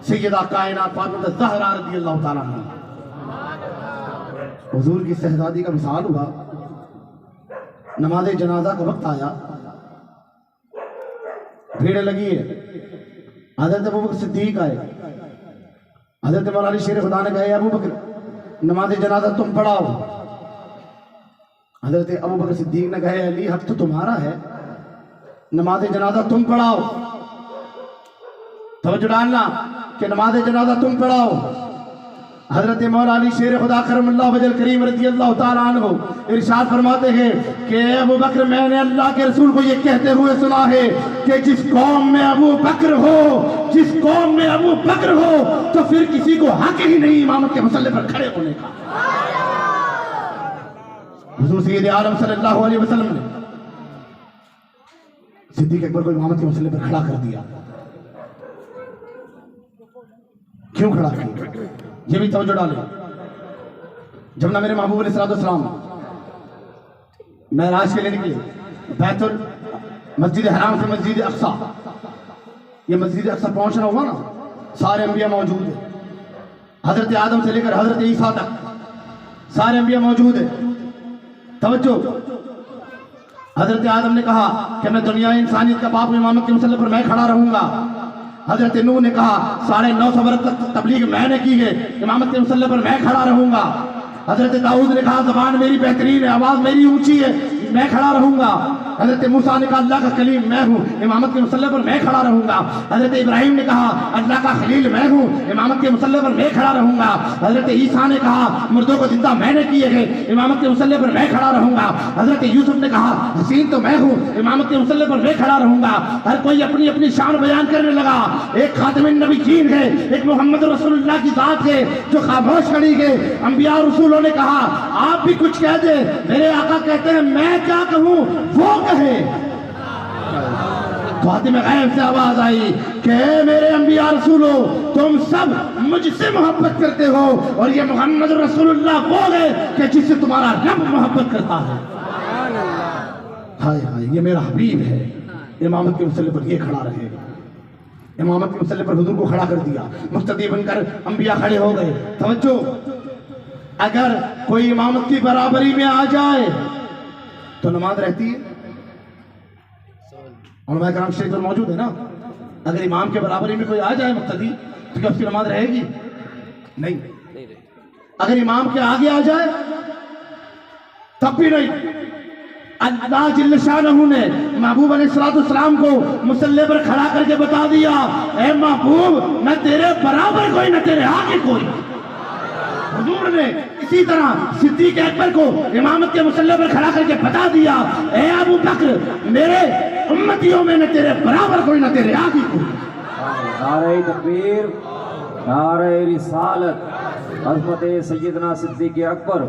सैयदा कायनात फातिमा ज़हरा रज़ी अल्लाह ताला अन्हा हुजूर की शहजादी का विसाल हुआ, नमाज जनाजा का वक्त आया, भीड़ लगी है। हजरत अबू बकर सिद्दीक आए। हजरत मौलाना शेर खुदा ने कहा अबू बकर नमाज जनाजा तुम पढ़ाओ। हजरत अबू बकर सिद्दीक ने कहा अली हक तो तुम्हारा है, नमाज जनाजा तुम पढ़ाओ। तवज्जो डालना कि नमाज जनाजा तुम पढ़ाओ। हजरत मौलाना शेर खुदा करमुल्लाह वजल करीम रज़ी अल्लाह ताला अन्हु इरशाद फरमाते हैं कि अबू बकर मैंने अल्लाह के रसूल को ये कहते हुए सुना है कि जिस कौम में अबू बकर हो, जिस कौम में अबू बकर हो तो फिर किसी को हक ही नहीं इमामत के मसल्ले पर खड़े होने का। हुजूर सैयद आलम सल्लल्लाहु अलैहि वसल्लम ने सिद्दीक अकबर को इमामत के मसले पर खड़ा कर दिया। क्यों खड़ा किया? ये भी तवज्जो डालें। जब ना मेरे महबूब अलैहिस्सलाम मेराज के लिए निकले, बैतुल मस्जिद हराम से मस्जिद अक्सा, ये मस्जिद अक्सा पहुंचना हुआ ना, सारे अंबिया मौजूद है। हजरत आदम से लेकर हजरत ईसा तक सारे अंबिया मौजूद है। तवज्जो, हजरत आदम ने कहा कि मैं दुनिया इंसानियत का बाप इमामत के मसले पर मैं खड़ा रहूंगा। हजरत नूह ने कहा 950 बरस तक तबलीग मैंने की है, इमामत के मसले पर मैं खड़ा रहूंगा। हजरत दाऊद ने कहा ज़बान मेरी बेहतरीन है, आवाज मेरी ऊंची है, मैं खड़ा रहूंगा। हजरत मूसा ने कहा अल्लाह का कलीम मैं हूँ, इमामत के मसल्ले पर मैं खड़ा रहूंगा। हजरत इब्राहिम ने कहा अल्लाह का खलील मैं हूँ, इमामत के मसल्ले पर मैं खड़ा रहूंगा। हजरत ईसा ने कहा मुर्दों को जिंदा मैंने किए हैं, इमामत के मसल्ले पर मैं खड़ा रहूंगा। हजरत यूसुफ ने कहा हसीन तो मैं हूँ, इमामत के मसल्ले पर मैं खड़ा रहूंगा। हर कोई अपनी अपनी शान बयान करने लगा। एक खातिमुन नबीयीन है, एक मोहम्मद रसूलुल्लाह की जात है जो खामोश खड़ी है। अंबिया रसूलों ने कहा आप भी कुछ कह दे, मेरे आका कहते हैं मैं क्या कहूँ वो कहे। खातिम गैब से आवाज आई कि मेरे अंबिया रसूलो तुम सब मुझसे मोहब्बत करते हो और ये मोहम्मद रसूलुल्लाह वो है कि जिससे तुम्हारा रब मोहब्बत करता है। हाय हाय ये मेरा हबीब है, इमामत के मसले पर ये खड़ा रहे। इमामत के मसले पर हुजूर को खड़ा कर दिया, मुक्तदी बनकर अंबिया खड़े हो गए। तवज्जो, अगर कोई इमामत की बराबरी में आ जाए तो नमाज रहती है। उलमा किराम शरीफ पर मौजूद है ना, अगर इमाम के बराबरी में कोई आ जाए मुक्तदी तो क्या उसकी नमाज रहेगी? नहीं। अगर इमाम के आगे आ जाए तब भी नहीं। अल्लाह जल्ल शानहू ने महबूब अलैहिस्सलाम को मुसल्ले पर खड़ा करके बता दिया ए महबूब न तेरे बराबर कोई न तेरे आगे कोई। हुजूर ने इसी तरह सिद्दीक अकबर को इमामत के मुसल्ले पर खड़ा करके बता दिया ए अबू बकर मेरे उम्मतियों में न तेरे बराबर कोई न तेरे आगे कोई। नारे तकबीर, नारे रिसालत, अज़मत सैयदना सिद्दीक अकबर।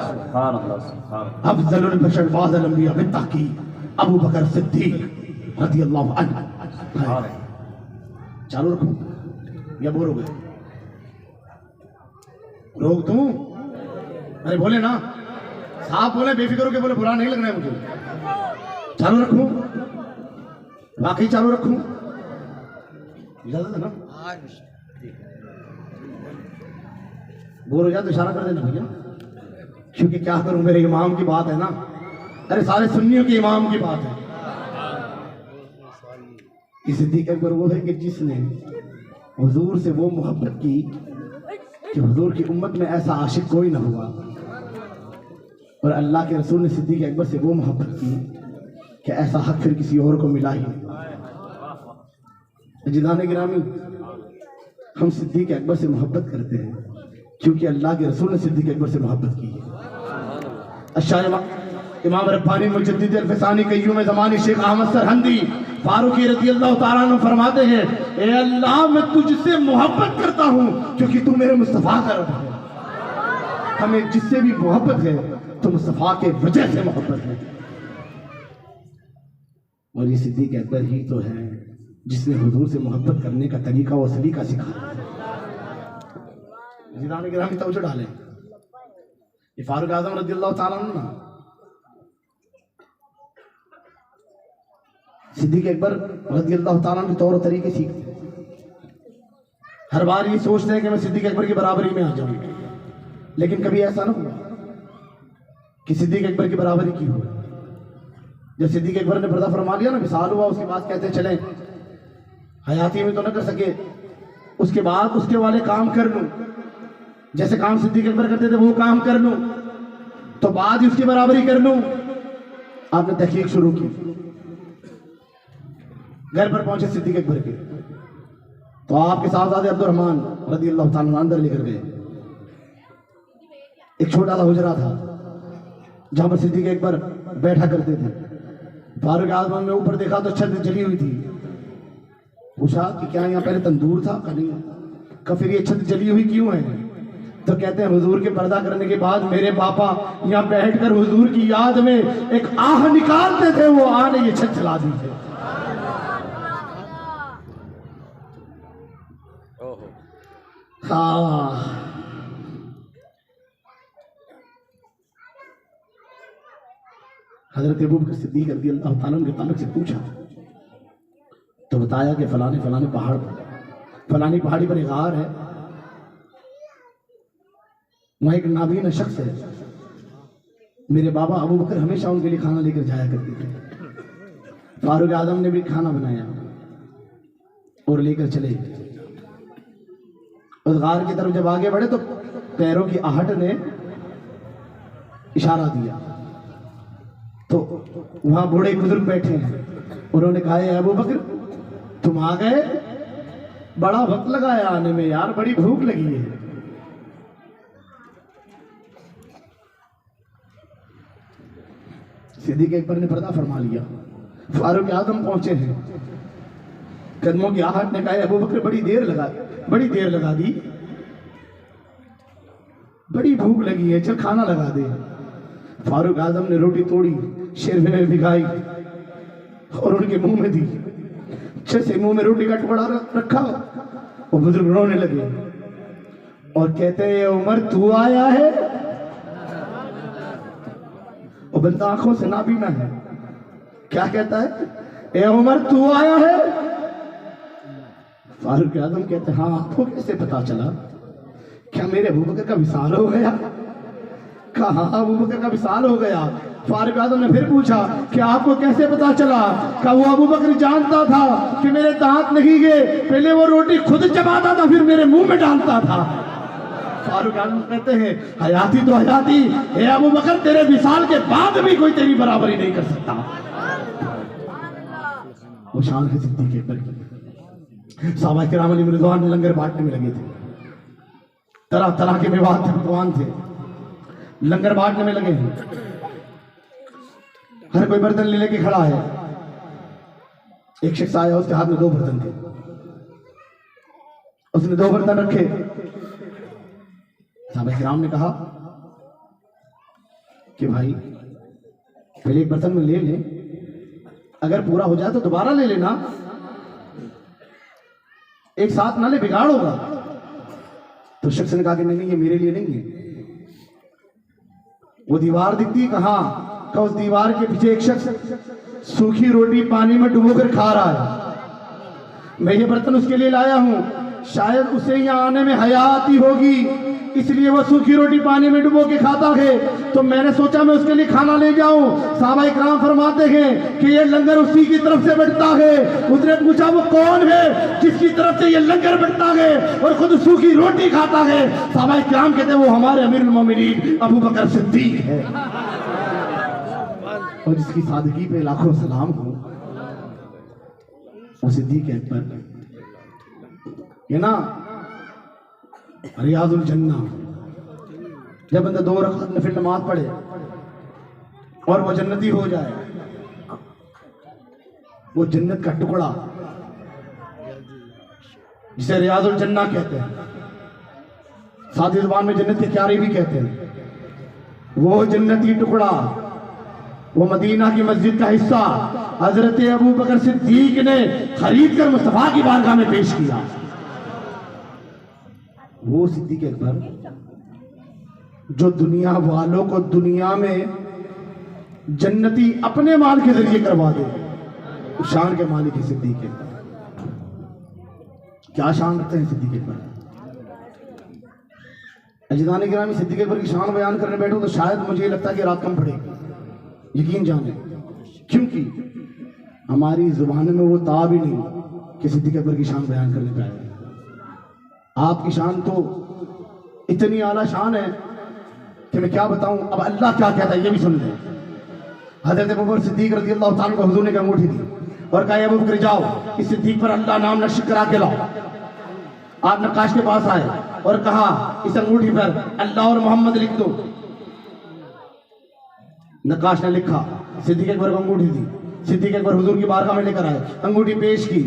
सुभान अल्लाह, सुभान अल्लाह। अफज़लुल बशर बादल अंबिया बित्ताकीद अबू बकर सिद्दीक रज़ियल्लाहु अन्हु। चालू रखूं या बोल हो गए? रोक दूं? अरे बोले ना, साफ बोले, बेफिक्र होके बोले, बुरा नहीं लगना है मुझे। चालू रखूं? वाकई चालू रखूं? इजाजत है ना? बोल हो जाए तो इशारा कर देना भैया, क्योंकि क्या करूं मेरे इमाम की बात है ना। अरे सारे सुन्नियों के इमाम की बात है। कि सिद्दीक अकबर वो है कि जिसने हुजूर से वो मोहब्बत की कि हुजूर की उम्मत में ऐसा आशिक कोई ना हुआ, और अल्लाह के रसूल ने सिद्दीक अकबर से वो मोहब्बत की कि ऐसा हक फिर किसी और को मिला ही नहीं। जिदान गिरामी, हम सिद्दीक अकबर से मोहब्बत करते हैं क्योंकि अल्लाह के रसूल ने सिद्दीक अकबर से मोहब्बत की है। अच्छा इमाम रब्बानी मुजद्दिद अल-फसानी कय्यूम ज़मानी शेख अहमद सरहंदी फारूकी रज़ी अल्लाह तआला अन्हु फरमाते हैं, ए अल्लाह मैं तुझसे मोहब्बत करता हूँ क्योंकि तू मेरे मुस्तफ़ा का रब है। हमें जिससे भी मोहब्बत है तो मुस्तफ़ा के वजह से मोहब्बत है। और ये सिद्दीक अकबर ही तो है जिसने हुजूर से मोहब्बत करने का तरीका और सलीका सिखाया। जिदान गिरामी तवज्जो डालें, ये फारूक आज़म रज़ी अल्लाह तआला अन्हु ना सिद्दीक अकबर रज़ी अल्लाह तआला के तौर तरीके सीखते, हर बार ये सोचते हैं कि मैं सिद्दीक अकबर की बराबरी में आ जाऊं, लेकिन कभी ऐसा ना हुआ कि सिद्दीक अकबर की बराबरी की हो। जब सिद्दीक अकबर ने पर्दा फरमा लिया ना, विसाल हुआ, उसके बाद कहते चलें हयाती में तो न कर सके, उसके बाद उसके वाले काम कर लूं, जैसे काम सिद्दीक अकबर करते थे वो काम कर लूं, तो बाद ही उसकी बराबरी कर लूं। आपने तहकीक शुरू की, घर पर पहुंचे सिद्दीक अकबर के, तो आपके साहबजादे अब्दुर्रहमान रज़ी अल्लाह तआला अंदर लेकर गए। एक छोटा सा हुजरा था जहां पर सिद्दीक अकबर बैठा करते थे। फारूक आज़म ने ऊपर देखा तो छत जली हुई थी। पूछा कि क्या यहाँ पहले तंदूर था? कहा नहीं। कहा फिर ये छत जली हुई क्यों है? तो कहते हैं हुजूर के पर्दा करने के बाद मेरे पापा यहाँ बैठकर हुजूर की याद में एक आह निकालते थे, वो आह ने ये छत जला दी है। हजरत अबू बकर सिद्दीक रज़ी अल्लाह तआला के ताल्लुक से पूछा तो बताया कि फलाने फलाने पहाड़ पर, फलानी पहाड़ी पर एक गार है, वहां एक नाबीना शख्स है, मेरे बाबा अबू बकर हमेशा उनके लिए खाना लेकर जाया करते थे। फारूक आज़म ने भी खाना बनाया और लेकर चले। उस गार की तरफ जब आगे बढ़े तो पैरों की आहट ने इशारा दिया, तो वहां बूढ़े बुजुर्ग बैठे हैं। उन्होंने कहा अबू बकर तुम आ गए, बड़ा वक्त लगाया आने में यार, बड़ी भूख लगी है। सिद्दीक अकबर ने पर्दा फरमा लिया। फारूक आज़म पहुंचे हैं, कदमों की आहट ने कहा अबू बकर बड़ी देर लगा दी, बड़ी भूख लगी है, चल खाना लगा दे। फारूक आज़म ने रोटी तोड़ी, शेरवे में भिगाई और उनके मुंह में दी। अच्छे से मुंह में रोटी का टुकड़ा रखा, वो बुजुर्ग रोने लगे और कहते हैं उमर तू आया है? वो बंदा आंखों से नाबीना है, क्या कहता है? ए उमर तू आया है? फारूक आज़म कहते हाँ, आपको कैसे पता चला? क्या मेरे अबू बकर का विसाल हो गया? कहा अबू बकर का विसाल हो गया। फारूक आज़म ने फिर पूछा कि आपको कैसे पता चला? क्या वो अबू बकर जानता था कि मेरे दांत नहीं गए, पहले वो रोटी खुद चबाता था फिर मेरे मुंह में डालता था। फारूक आज़म कहते हैं हयाती तो हयाती है अबू बकर, तेरे विसाल के बाद भी कोई तेरी बराबरी नहीं कर सकता। वो शान है सिद्दीक अकबर की। साहबा किराम अलैहिम रिज़वान लंगर बांटने में लगे थे, तरह तरह के मेवात थे, पकवान थे, लंगर बांटने में लगे हैं। हर कोई बर्तन ले लेके खड़ा है। एक शख्स आया, उसके हाथ में 2 बर्तन थे, उसने 2 बर्तन रखे। साहबा किराम ने कहा कि भाई पहले एक बर्तन में ले ले, अगर पूरा हो जाए तो दोबारा ले लेना, एक साथ ना ले, बिगाड़ होगा। तो शख्स ने कहा कि नहीं ये मेरे लिए नहीं है। वो दीवार दिखती कहाँ का, उस दीवार के पीछे एक शख्स सूखी रोटी पानी में डुबोकर खा रहा है। मैं ये बर्तन उसके लिए लाया हूं, शायद उसे यहाँ आने में हया आती होगी, इसलिए वो सूखी रोटी पानी में डुबो के खाता है। तो मैंने सोचा मैं उसके लिए खाना ले जाऊं। साहबा इकराम फरमाते हैं कि ये लंगर उसी की तरफ से बढ़ता है। उसने पूछा वो कौन है जिसकी तरफ से ये लंगर बढ़ता है और खुद सूखी रोटी खाता है? साहबा इकराम कहते हैं वो हमारे अमीरुल मोमिनीन अबू बकर सिद्दीक है, और जिसकी सादगी पे लाखों सलाम हो। वो सिद्दीक अकबर ये ना रियाजुल जन्ना, जब बंदा 2 रकात नफिल नमाज पढ़े और वो जन्नती हो जाए, वो जन्नत का टुकड़ा जिसे रियाजुल जन्ना कहते हैं, सादी जुबान में जन्नत के क्यारे भी कहते हैं, वो जन्नती टुकड़ा वो मदीना की मस्जिद का हिस्सा हजरत अबू बकर सिद्दीक ने खरीद कर मुस्तफा की बारगाह में पेश किया। वो सिद्दीक अकबर जो दुनिया वालों को दुनिया में जन्नती अपने माल के जरिए करवा दे, शान के मालिक है सिद्दीक अकबर। क्या शान रखते हैं सिद्दीक अकबर? अजीज़ान गिरामी, सिद्दीक अकबर की शान बयान करने बैठो तो शायद मुझे लगता है कि रात कम पड़ेगी। यकीन जाने, क्योंकि हमारी जुबान में वो ताब ही नहीं कि सिद्दीक अकबर की शान बयान करने पे आए। आपकी शान तो इतनी आला शान है कि मैं क्या बताऊं। अब अल्लाह क्या कहता है ये भी सुन ले। हजरत अबू बकर सिद्दीक रज़ी अल्लाह ताला को हुजूर ने अंगूठी दी और कहा अबू बकर जाओ इस सिद्दीक पर अल्लाह नाम नक्श करा के लाओ। आप नक्काश के पास आए और कहा इस अंगूठी पर अल्लाह और मोहम्मद लिख दो। नक्काश ने लिखा, सिद्दीक अकबर को अंगूठी दी। सिद्दीक अकबर हुजूर की बारगाह में लेकर आए, अंगूठी पेश की।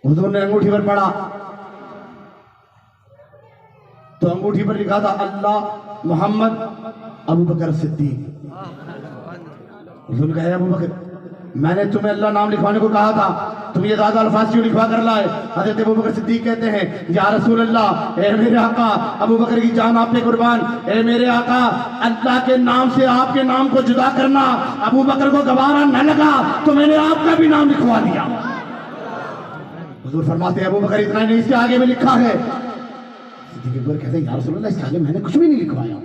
हुजूर ने अंगूठी पर पढ़ा तो अंगूठी पर लिखा था अल्लाह मोहम्मद अबू बकर सिद्दीक। हुजूर ने कहा अबू बकर मैंने तुम्हें अल्लाह नाम लिखवाने को कहा था, तुम ये ज्यादा अल्फाज क्यों लिखवा कर लाए? हजरत अबू बकर सिद्दीक कहते हैं या रसूल अल्लाह, ए मेरे आका, अबू बकर की जान आप पे कुर्बान, ए मेरे आका, अल्लाह के नाम से आपके नाम को जुदा करना अबू बकर को गवारा न लगा तो मैंने आपका भी नाम लिखवा दिया। हुजूर फरमाते हैं अबू बकर इतना नहीं, इसके आगे में लिखा है। सिद्दीक अकबर कहते हैं या रसूल अल्लाह, इसके आगे मैंने कुछ भी नहीं लिखवाया।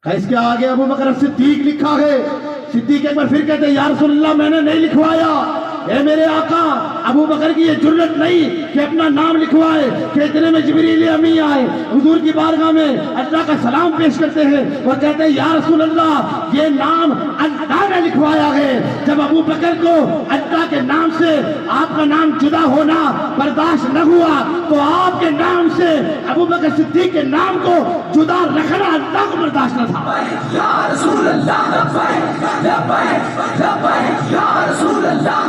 इसके आगे अबू बकर सिद्दीक लिखा है। सिद्दीक अकबर फिर कहते हैं या रसूल अल्लाह, मैंने नहीं लिखवाया। ए मेरे आका, अबू बकर की ये जुर्रत नहीं कि अपना नाम लिखवाए कि इतने में जिब्रील अमी आए, हुजूर की बारगाह में अल्लाह का सलाम पेश करते हैं और कहते हैं या रसूल अल्लाह, ये नाम अल्लाह ने लिखवाया है। जब अबू बकर को अल्लाह के नाम से आपका नाम जुदा होना बर्दाश्त न हुआ तो आपके नाम से अबू बकर सिद्दीक के नाम को जुदा रखना अल्लाह को बर्दाश्त न था। या रसूल अल्लाह, या रसूल अल्लाह,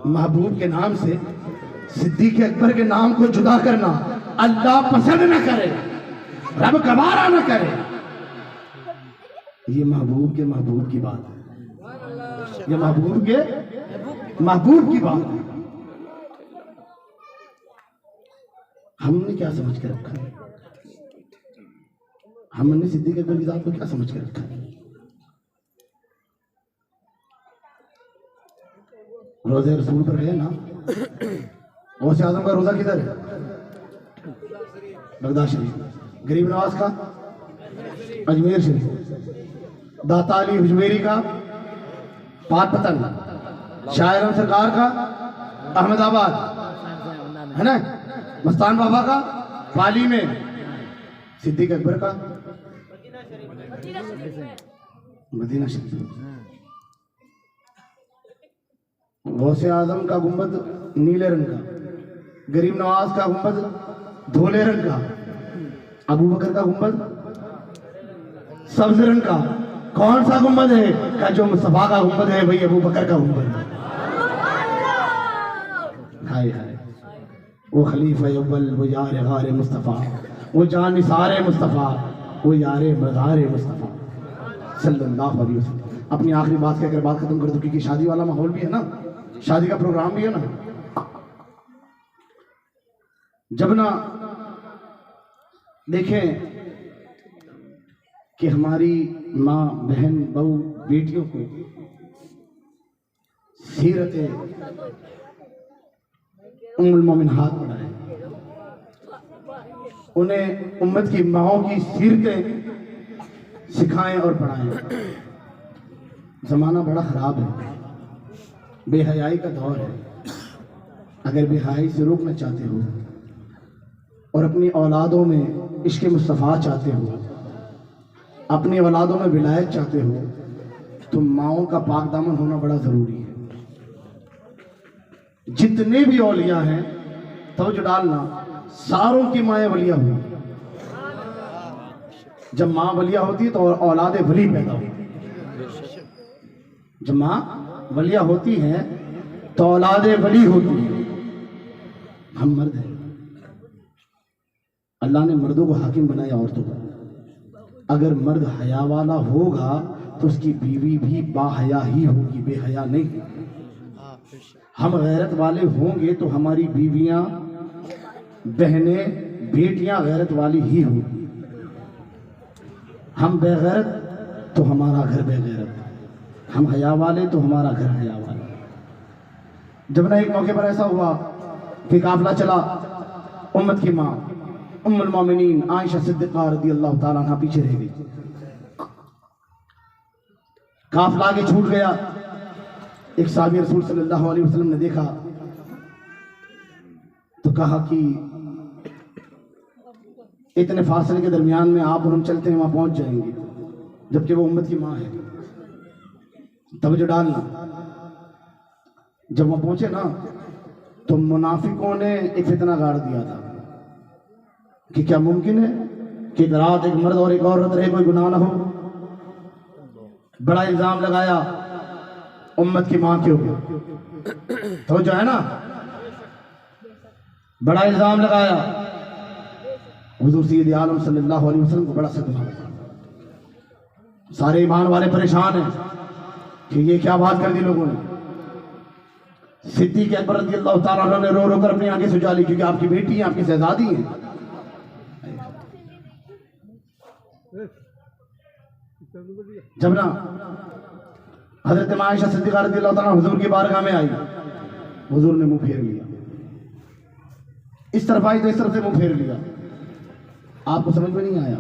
महबूब के नाम से सिद्दीक अकबर के नाम को जुदा करना अल्लाह पसंद न करे, रब गवारा न करे। ये महबूब की बात है, ये महबूब की बात है। हमने क्या समझ कर रखा है? हमने सिद्दीक अकबर की जात को क्या समझ कर रखा है? रोजे रसूल पर गए ना, गौसे आजम का रोजा किधर है? बगदाद शरीफ। गरीब नवाज का अजमेर शरीफ। दाता अली हुजवेरी का पाटपतन। शायर सरकार का अहमदाबाद है ना। मस्तान बाबा का पाली में। सिद्दीक अकबर का मदीना शरीफ। गौसे आजम का गुंबद नीले रंग का, गरीब नवाज का गुंबद धोले रंग का, अबू बकर का गुंबद सब्ज रंग का। कौन सा गुंबद है? का जो मुस्तफा का गुंबद है वही अबू बकर का गुंबद है। हाय हाय, वो खलीफा अव्वल, वो यार गारे मुस्तफ़ा, वो जान निसारे मुस्तफ़ा, वो यार मज़ार मुस्तफ़ा सल्लल्लाहु अलैहि वसल्लम। अपनी आखिरी बात कहकर बात खत्म कर दूं क्योंकि शादी वाला माहौल भी है ना, शादी का प्रोग्राम भी है ना। जब ना देखें कि हमारी माँ बहन बहू बेटियों को सीरत उम्मुल मोमिनात पढ़ाएं, उन्हें उम्मत की माओं की सीरतें सिखाएं और पढ़ाएं। ज़माना बड़ा ख़राब है, बेहयाई का दौर है। अगर बेहयाई से रोकना चाहते हो और अपनी औलादों में इश्क़ मुस्तफ़ा चाहते हो, अपनी औलादों में विलायत चाहते हो, तो माओं का पाक दामन होना बड़ा ज़रूरी है। जितने भी औलिया हैं, तवज्जो डालना, सारों की माएँ वलिया हुई। जब माँ वलिया होती है तो औलाद वली पैदा होती है। जब माँ वलिया होती है तो औलाद वली होती है। हम मर्द हैं, अल्लाह ने मर्दों को हाकिम बनाया औरतों को। अगर मर्द हया वाला होगा तो उसकी बीवी भी बाहया ही होगी, बेहया नहीं। हम गैरत वाले होंगे तो हमारी बीवियां, बहनें, बेटियां गैरत वाली ही होगी। हम बेगैरत तो हमारा घर बेगैरत, हम हया वाले तो हमारा घर हया वाला। जब ना एक मौके पर ऐसा हुआ कि काफिला चला, उम्मत की माँ उम्मुल मोमिनीन आयशा सिद्दीक़ा रज़ियल्लाहु ताला अन्हा पीछे रह गई। काफिला आगे छूट गया। एक साहबी रसूल सल्लल्लाहु अलैहि वसल्लम ने देखा तो कहा कि इतने फासले के दरमियान में आप और हम चलते हैं, वहां पहुंच जाएंगे, जबकि वो उम्मत की माँ है। तवज्जो डालना, जब वहां पहुंचे ना तो मुनाफिकों ने एक फितना गाड़ दिया था कि क्या मुमकिन है कि एक रात एक मर्द और एक औरत रहे, कोई गुनाह ना हो। बड़ा इल्जाम लगाया उम्मत की माँ के ऊपर, तो जो है ना, बड़ा इल्जाम लगाया। हुजूर सैयद आलम सल्लल्लाहु अलैहि वसल्लम को बड़ा सदमा हुआ। सारे ईमान वाले परेशान हैं कि ये क्या बात कर दी लोगों ने। सिद्दीक़ अकबर रज़ियल्लाहु ताला अन्हु ने रो रो कर अपनी आंखें सुझा ली, क्योंकि आपकी बेटी है, आपकी शहजादी है। जब ना हजरत आयशा सिद्दीक़ा रज़ियल्लाहु ताला हुजूर की बारगाह में आई, हुजूर ने मुंह फेर लिया। इस तरफ आई तो इस तरफ से मुंह फेर लिया। आपको समझ में नहीं आया,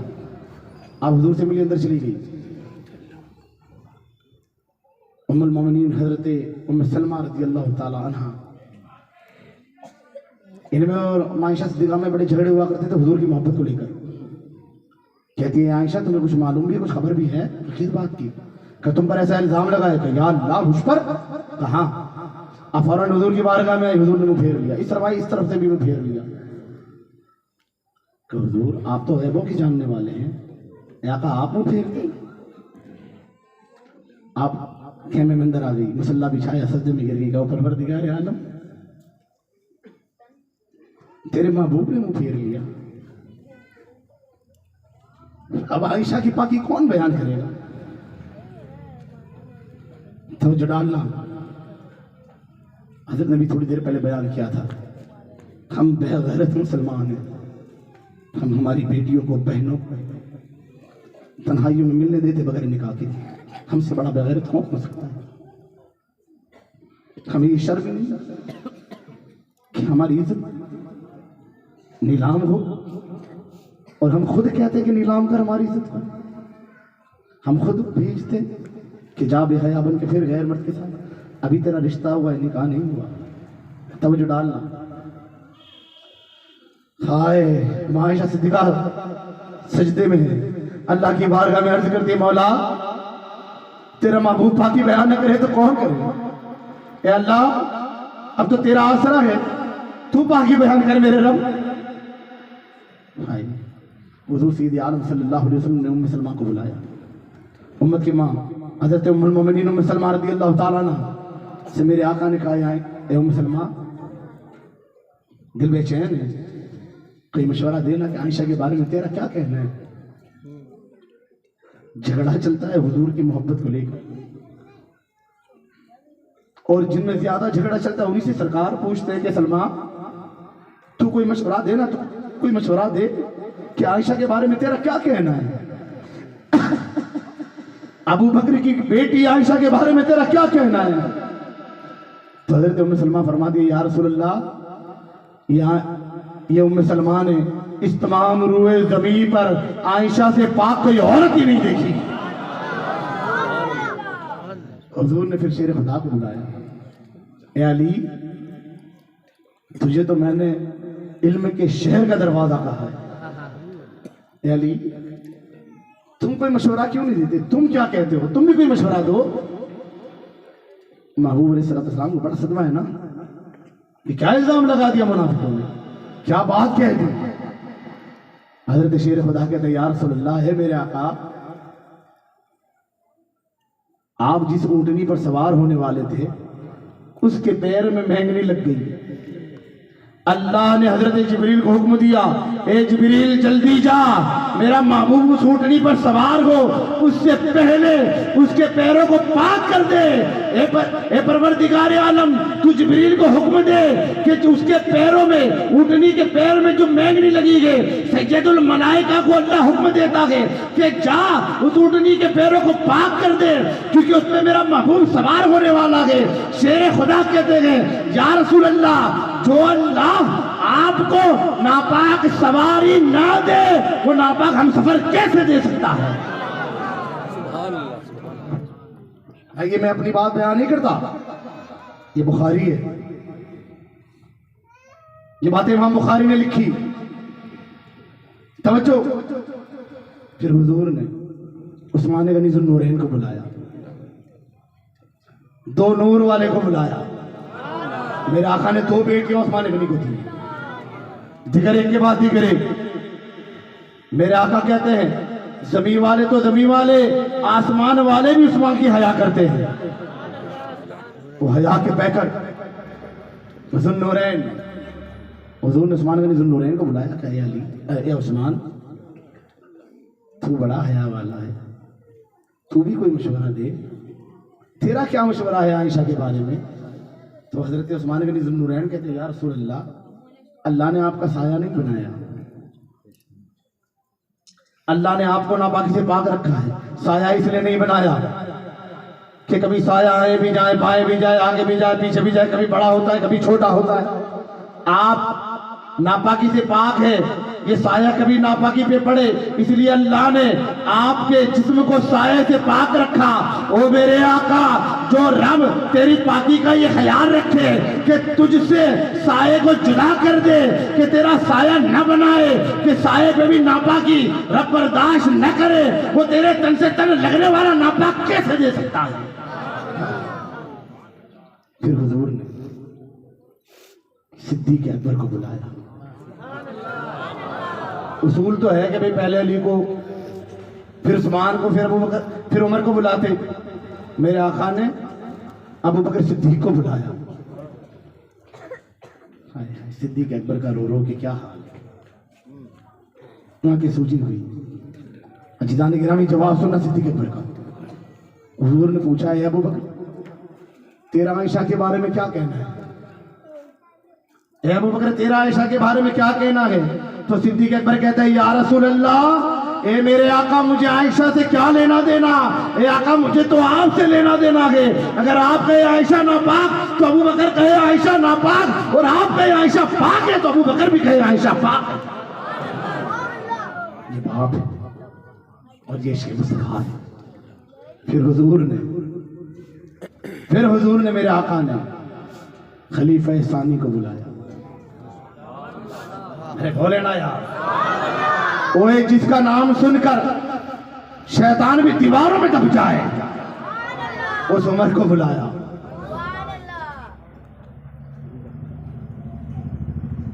आप हुजूर से मिली, अंदर चली गई। उम्मुल मोमिनीन हजरत उम्मे सलमा रज़ियल्लाहु ताला अन्हा, इनमें और आयशा सिद्दीक़ा में बड़े झगड़े हुआ करते थे हुजूर की मोहब्बत को लेकर। कहती है आयशा, तुम्हें कुछ मालूम भी है, कुछ खबर भी है किस बात की? कि तुम पर ऐसा इल्जाम लगाया कि या अल्लाह मुझ पर? कहा? अब फौरन हुजूर की बारगाह में आई, हुजूर ने मुंह फेर लिया। इस तरफ आई, इस तरफ से भी मुंह फेर लिया कि हुजूर आप तो गैबों की जानने वाले हैं, या कहा आप मुंह फेर दी। आप खेमे में अंदर आ गई, मुसल्ला बिछाया, सजदे में गिर गई। कहा परवरदिगार आलम, तेरे महबूब ने मुंह फेर लिया, अब आयशा की पाकी कौन बयान करेगा? तो जो डालना, हजरत नबी थोड़ी देर पहले बयान किया था, हम बेगैरत मुसलमान हैं, हम हमारी बेटियों को, बहनों को तन्हाइयों में मिलने देते बगैर निकाह के। हमसे बड़ा बेगैरत कौन हो सकता है? हमें ये शर्म नहीं कि हमारी इज्जत नीलाम हो, और हम खुद कहते कि नीलाम कर हमारी इज्जत को। हम खुद भेजते कि जा बेहया बन के फिर गैर मर्द के साथ, अभी तेरा रिश्ता हुआ है, निकाह नहीं हुआ। तवज्जो डालना। हाय आयशा सिद्दीक़ा सजदे में है, अल्लाह की बारगाह में अर्ज करती है, मौला तेरा महबूब पाकी बयान न करे तो कौन करे? ए अल्लाह, अब तो तेरा आसरा है, तू पाकी बयान कर मेरे रब। हाय हुजूर सैयद आलम सल्लल्लाहु अलैहि वसल्लम ने उम्मे सलमा को बुलाया। उम्मत की माँ हजरत उम्मुल मोमिनीन उम्मे सलमा रज़ियल्लाहु ताला अन्हा से मेरे आका ने कहा, ए उम्मे सलमा, दिल बेचैन है, कोई मशवरा देना कि आयशा के बारे में तेरा क्या कहना है? झगड़ा चलता है हुजूर की मोहब्बत को लेकर, और जिनमें ज्यादा झगड़ा चलता है उन्हीं से सरकार पूछते हैं कि सलमा तू कोई मशवरा देना, तो कोई मशवरा दे कि आयशा के बारे में तेरा क्या कहना है? अबू बकर की बेटी आयशा के बारे में तेरा क्या कहना है? तो हजरत उम्मे सलमा फरमा दिए, या रसूलल्लाह, यहाँ ये उम्मे सलमा ने इस तमाम रूए जमी पर आयशा से पाक कोई औरत ही नहीं देखी। हुजूर ने फिर शेर खुदा को बुलाया, ए अली, तुझे तो मैंने इल्म के शहर का दरवाजा कहा है। ए अली, तुम कोई मशवरा क्यों नहीं देते? तुम क्या कहते हो? तुम भी कोई मशवरा दो। महबूब अलैहिस्सलाम को बड़ा सदमा है ना, ये क्या इल्जाम लगा दिया मुनाफिकों ने, क्या बात कह दी। हजरत शेर खुदा कहते, या रसूलल्लाह, है मेरे आका, आप जिस ऊंटनी पर सवार होने वाले थे उसके पैर में महंगनी लग गई। अल्लाह ने हजरत जिब्रील को हुक्म दिया, ए जिब्रील जल्दी जा, मेरा महबूब उस ऊंटनी पर सवार हो, उससे पहले उसके पैरों को पाक कर दे। ए परवरदिगार आलम, तू जिब्रील को हुक्म दे कि उसके पैरों में, ऊंटनी के पैर में जो महंगनी लगी है, सैयदुल मलाइका को अल्लाह हुक्म देता है कि जा उस ऊंटनी के पैरों को पाक कर दे, क्योंकि उसमें मेरा महबूब सवार होने वाला है। शेर खुदा कहते हैं, या रसूल अल्लाह, जो अल्लाह आपको नापाक सवारी ना दे, वो नापाक हम सफर कैसे दे सकता है? ये मैं अपनी बात बयान नहीं करता, ये बुखारी है, ये बातें इमाम बुखारी ने लिखी। तवज्जो। फिर हुजूर ने उस्मान गनी ज़ुन्नूरैन को बुलाया, दो नूर वाले को बुलाया। मेरे आका ने दो बेटियां उस्मान गनी को दी, जिक्र एक के बाद जिक्र एक। मेरे आका कहते हैं, जमीन वाले तो जमीन वाले, आसमान वाले भी उस्मान की हया करते हैं। वो हया के पैकर ज़ुन्नूरैन, हुजूर ने उस्मान गनी ज़ुन्नूरैन को बुलाया, कहा अली, ए उस्मान, तू बड़ा हया वाला है, तू भी कोई मशवरा दे, तेरा क्या मशवरा है आयशा के बारे में? तो हजरत उस्मान गनी ज़ुन्नूरैन कहते, या रसूल अल्लाह, अल्लाह ने आपका साया नहीं बनाया, अल्लाह ने आपको नापाकी से पाक रखा है। साया इसलिए नहीं बनाया कि कभी साया आए भी जाए, बाएं भी जाए, आगे भी जाए, पीछे भी जाए, कभी बड़ा होता है, कभी छोटा होता है। आप नापाकी से पाक है, ये साया कभी नापाकी पे पड़े, इसलिए अल्लाह ने आपके जिस्म को साये से पाक रखा। ओ मेरे आका, जो रब तेरी पाकी का ये ख्याल रखे कि तुझसे साये को जुदा कर दे, कि तेरा साया न बनाए, कि साये पे भी नापाकी रब बर्दाश्त न करे, वो तेरे तन से तन लगने वाला नापाक कैसे दे सकता है? फिर हुजूर ने सिद्दीक़ अकबर को बुलाया। उसूल तो है कि भाई पहले अली को, फिर उस्मान को, फिर अबू बकर, फिर उमर को बुलाते। मेरे आका ने अबू बकर सिद्दीक को बुलाया। सिद्दीक़ अकबर का रो रो के क्या हाल है, वहां की सूची हुई। अजीज़ान गिरामी, जवाब सुनना सिद्दीक़ अकबर का। हुजूर ने पूछा, है अबू बकर, तेरा आयशा के बारे में क्या कहना है? अबू बकर, तेरा आयशा के बारे में क्या कहना है? तो सिद्दीक़ अकबर कहता है, या रसूल अल्लाह, ए मेरे आका, मुझे आयशा से क्या लेना देना? ए आका, मुझे तो आपसे लेना देना है। अगर आप कहे आयशा नापाक तो अबू बकर कहे आयशा नापाक, और आप कहे आयशा पाक है तो अबू बकर भी कहे आयशा पाक है। ये बाप है और ये शेर मुस्तफा है। फिर हुजूर ने मेरे आका ने खलीफा सानी को बुलाया। अरे बोले ना यार, ओए जिसका नाम सुनकर शैतान भी दीवारों में दब जाए, उस उमर को बुलाया।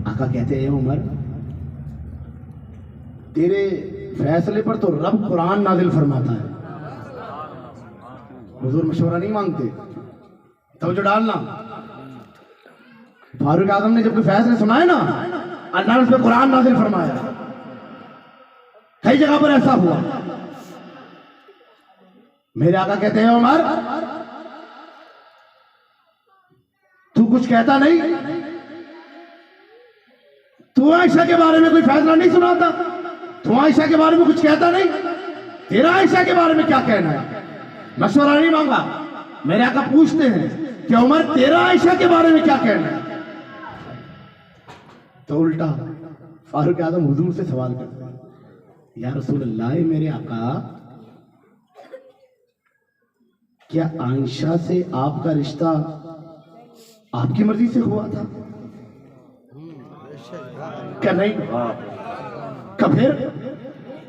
आका कहते हैं, उमर, तेरे फैसले पर तो रब कुरान नाजिल फरमाता है। हुजूर मशवरा नहीं मांगते, तवज्जो डालना। फारूक आजम ने जब कोई फैसले सुनाए ना, अल्लाह ने उस पर कुरान नाजिल फरमाया। कई जगह पर ऐसा हुआ। मेरे आका कहते हैं, उमर, तू कुछ कहता नहीं? तू आयशा के बारे में कोई फैसला नहीं सुनाता? तू आयशा के बारे में कुछ कहता नहीं? तेरा आयशा के बारे में क्या कहना है? मशवरा नहीं मांगा। मेरे आका पूछते हैं कि उमर तेरा आयशा के बारे में क्या कहना है? तो उल्टा फारूक आजम हुजूर से सवाल करते हैं, या रसूल अल्लाह मेरे आका, क्या आयशा से आपका रिश्ता आपकी मर्जी से हुआ था? क्या नहीं? फिर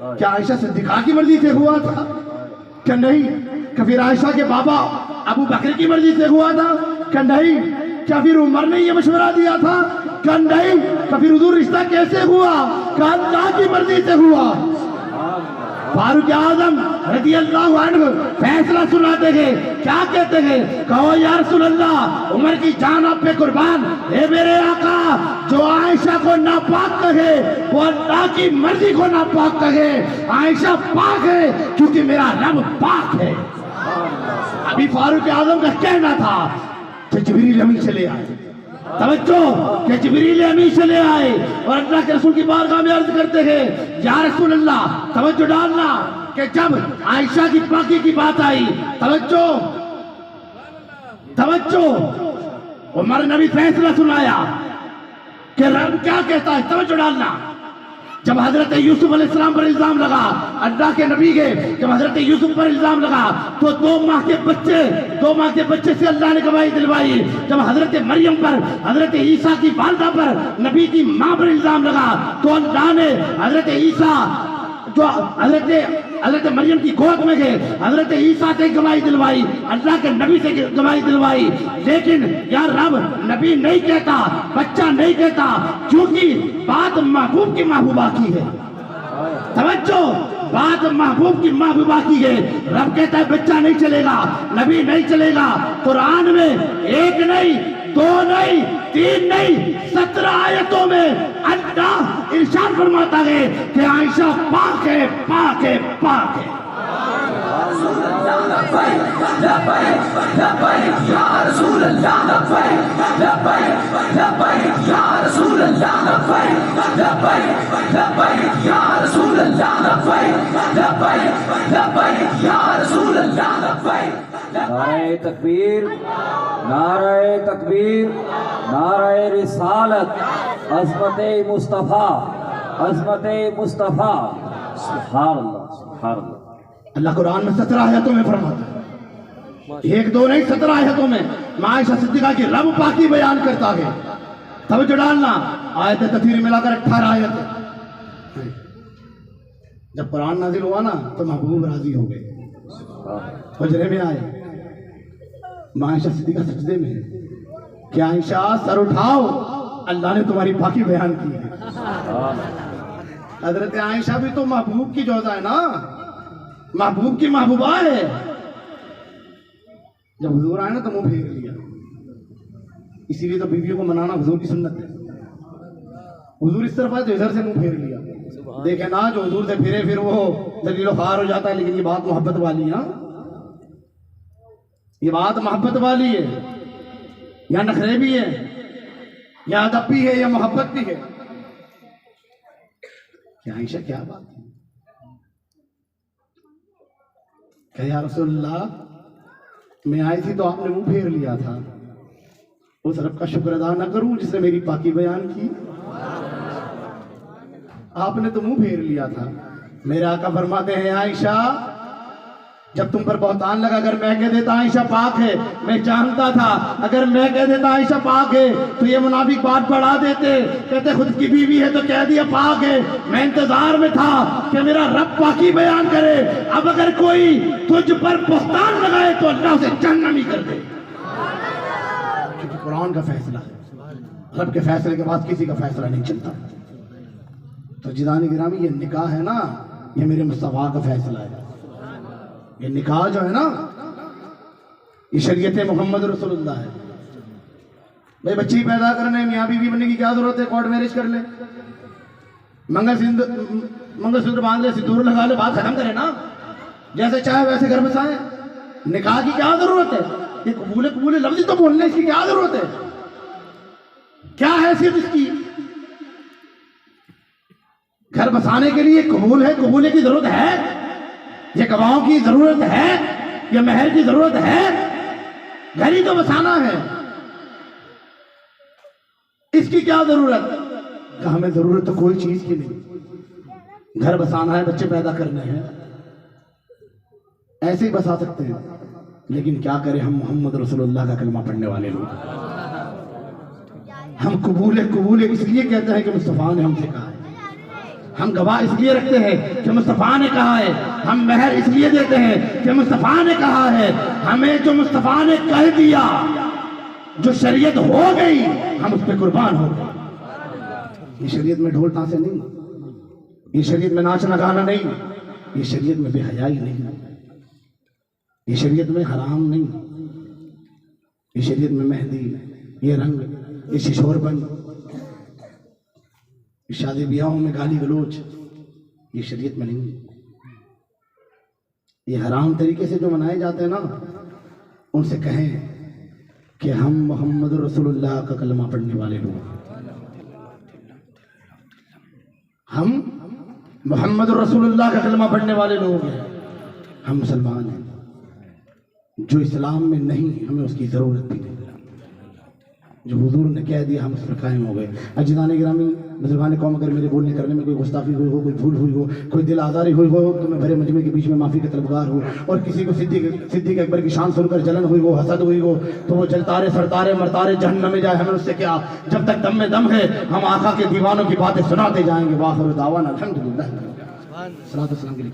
क्या आयशा सिद्दीक़ा की मर्जी से हुआ था? क्या नहीं? फिर आयशा के बाबा अबू बकर की मर्जी से हुआ था? क्या नहीं? क्या फिर उमर ने यह मशवरा दिया था? क्या नहीं? फिर हुजूर रिश्ता कैसे हुआ? क्या अल्लाह की मर्जी से हुआ? फारूक आजम रज़ी अल्लाह अन्हु फैसला सुनाते थे, क्या कहते हैं? कहो या रसूल अल्लाह, उमर की जान आप पे कुर्बान, हे मेरे आका, जो आयशा को नापाक कहे वो अल्लाह की मर्जी को नापाक कहे। आयशा पाक है क्योंकि मेरा रब पाक है। अभी फारूक आजम का कहना था कि जिब्रील अमीन चले आए, तवज्जो, कि जिब्रील अमीन चले आए और अल्लाह के रसूल की बारगाह में अर्ज करते हैं, या रसूल अल्लाह, तवज्जो डालना कि जब आयशा की पाकी की बात आई, तवज्जो तवज्जो, उमर ने भी फैसला सुनाया कि रब क्या कहता है, तवज्जो डालना। जब हजरत यूसुफ अलैहिस्सलाम पर इल्जाम लगा, अल्लाह के नबी के जब हजरत यूसुफ पर इल्जाम लगा तो 2 माह के बच्चे से अल्लाह ने गवाही दिलवाई। जब हजरत मरियम पर, हजरत ईसा की वालिदा पर, नबी की मां पर इल्जाम लगा तो अल्लाह ने हजरत ईसा जो हजरत मरियम की गोद में गए, हजरत ईसा से गवाही दिलवाई, अल्लाह के नबी से गवाही दिलवाई। लेकिन यार रब नबी नहीं कहता, बच्चा नहीं कहता, क्योंकि बात महबूब की महबूबा की है। तवज्जो, बात महबूब की महबूबा की है। रब कहता है बच्चा नहीं चलेगा, नबी नहीं चलेगा। कुरान में 1 नहीं, 2 नहीं, 3 नहीं, 17 आयतों में अल्लाह इरशाद फरमाता है कि आयशा पाक है, पाक है, पाक है। नारे तकबीर, नारे तकबीर, नारे रिसालत, अज़मते मुस्तफ़ा, अज़मते मुस्तफ़ा। सुभान अल्लाह, सुभान अल्लाह। अल्लाह कुरान में 17 आयतों में फरमाता है, 1 2 नहीं, 17 आयतों में आयशा सिद्दीक़ा की रब पाकी बयान करता है। तवज्जो डालना, आयत तफसीर मिलाकर 18 आयत है। जब कुरान नाजिल हुआ ना तो महबूब राजी हो गए, हुजरे में आए, आयशा सिद्दीक़ा सजदे में, क्या आयशा सर उठाओ, अल्लाह ने तुम्हारी पाकी बयान की है। हजरत आयशा भी तो महबूब की जोजा है ना, महबूब की महबूबा है। जब हुजूर आए ना तो मुंह फेर लिया, इसीलिए तो बीवियों को मनाना हुजूर की सुन्नत है। हुजूर इस तरफ आए तो इधर से मुंह फेर लिया। देखे ना, जो हुजूर से फिरे फिर वो दलीलो खार हो जाता है। लेकिन ये बात मोहब्बत वाली है, ये बात मोहब्बत वाली है। यहाँ नखरे भी है, यहाँ अदब भी है, या मोहब्बत भी है। क्या आयशा क्या बात है? क्या या रसूलल्लाह, मैं आई थी तो आपने मुंह फेर लिया था, उस रब का शुक्र अदा ना करूं जिसने मेरी पाकी बयान की? आपने तो मुंह फेर लिया था। मेरे आका फरमाते हैं, आयशा जब तुम पर बहुतान लगा, अगर मैं कह देता आयशा पाक है, मैं जानता था अगर मैं कह देता आयशा पाक है तो ये मुनाफिक बात बढ़ा देते, कहते खुद की बीवी है तो कह दिया पाक है। मैं इंतजार में था कि मेरा रब पाकी बयान करे। अब अगर कोई तुझ पर बहुतान लगाए तो अल्लाह उसे जहन्नमी कर दे, क्योंकि कुरान का फैसला है। रब के फैसले के बाद किसी का फैसला नहीं चलता। तो जिदानी गिरामी, ये निकाह है ना, ये मेरे मुस्तफा का फैसला है। ये निकाह जो है ना, ये शरीयत मोहम्मद रसूलुल्लाह है। भाई बच्ची पैदा करने, मियाँ बीवी बनने की क्या जरूरत है? कोर्ट मैरिज कर ले, मंगलसूत्र बांध ले, सिंदूर लगा ले, बात खत्म करे ना, जैसे चाहे वैसे घर बसाए। निकाह की क्या जरूरत है? ये कबूले लफ्ज तो बोलने, इसकी क्या जरूरत है? क्या हैसियत इसकी? घर बसाने के लिए कबूल है, कबूले की जरूरत है? ये गवाहों की जरूरत है? या महल की जरूरत है? घर ही तो बसाना है, इसकी क्या जरूरत? कहा हमें जरूरत तो कोई चीज की नहीं, घर बसाना है, बच्चे पैदा करने हैं, ऐसे ही बसा सकते हैं। लेकिन क्या करें, हम मोहम्मद रसूलुल्लाह का कलमा पढ़ने वाले लोग, हम कबूल इसलिए कहते हैं कि मुस्तफ़ा ने हमसे कहा है, हम गवाह इसलिए रखते हैं कि मुस्तफ़ा ने कहा है, हम महर इसलिए देते हैं कि मुस्तफ़ा ने कहा है। हमें जो मुस्तफ़ा ने कह दिया, जो शरीयत हो गई, हम उस पर कुर्बान हो गए। ये शरीयत में ढोल ताशे नहीं, ये शरीयत में नाचना गाना नहीं, ये शरीयत में बेहयाई नहीं, ये शरीयत में हराम नहीं, ये शरीयत में मेहंदी, ये रंग, ये शिशोरपन, शादी ब्याहों में गाली गलोच, ये शरीयत में नहीं। ये हराम तरीके से जो मनाए जाते हैं ना, उनसे कहें कि हम मोहम्मद रसूलुल्लाह का कलमा पढ़ने वाले लोग, हम मोहम्मद रसूलुल्लाह का कलमा पढ़ने वाले लोग हैं, हम मुसलमान हैं। जो इस्लाम में नहीं, हमें उसकी ज़रूरत भी नहीं। जो हुजूर ने कह दिया, हम उस पर कायम हो गए। अजीज़ान गिरामी, बुजुर्गान कौम, अगर मेरे बोलने करने में कोई गुस्ताखी हुई हो, कोई भूल हुई हो, कोई दिल आज़ारी हुई हो, तो मैं भरे मजमे के बीच में माफ़ी का तलबगार हूँ। और किसी को सिद्दीक़ अकबर की शान सुनकर जलन हुई हो, हसद हुई हो, तो वो जलतारे सड़तारे मरतारे जहन्नम में जाए, हमें उससे क्या। जब तक दम में दम है, हम आका के दीवानों की बातें सुनाते जाएंगे। वाखिर दावाना अल्हम्दुलिल्लाह। सलातो सलाम के लिए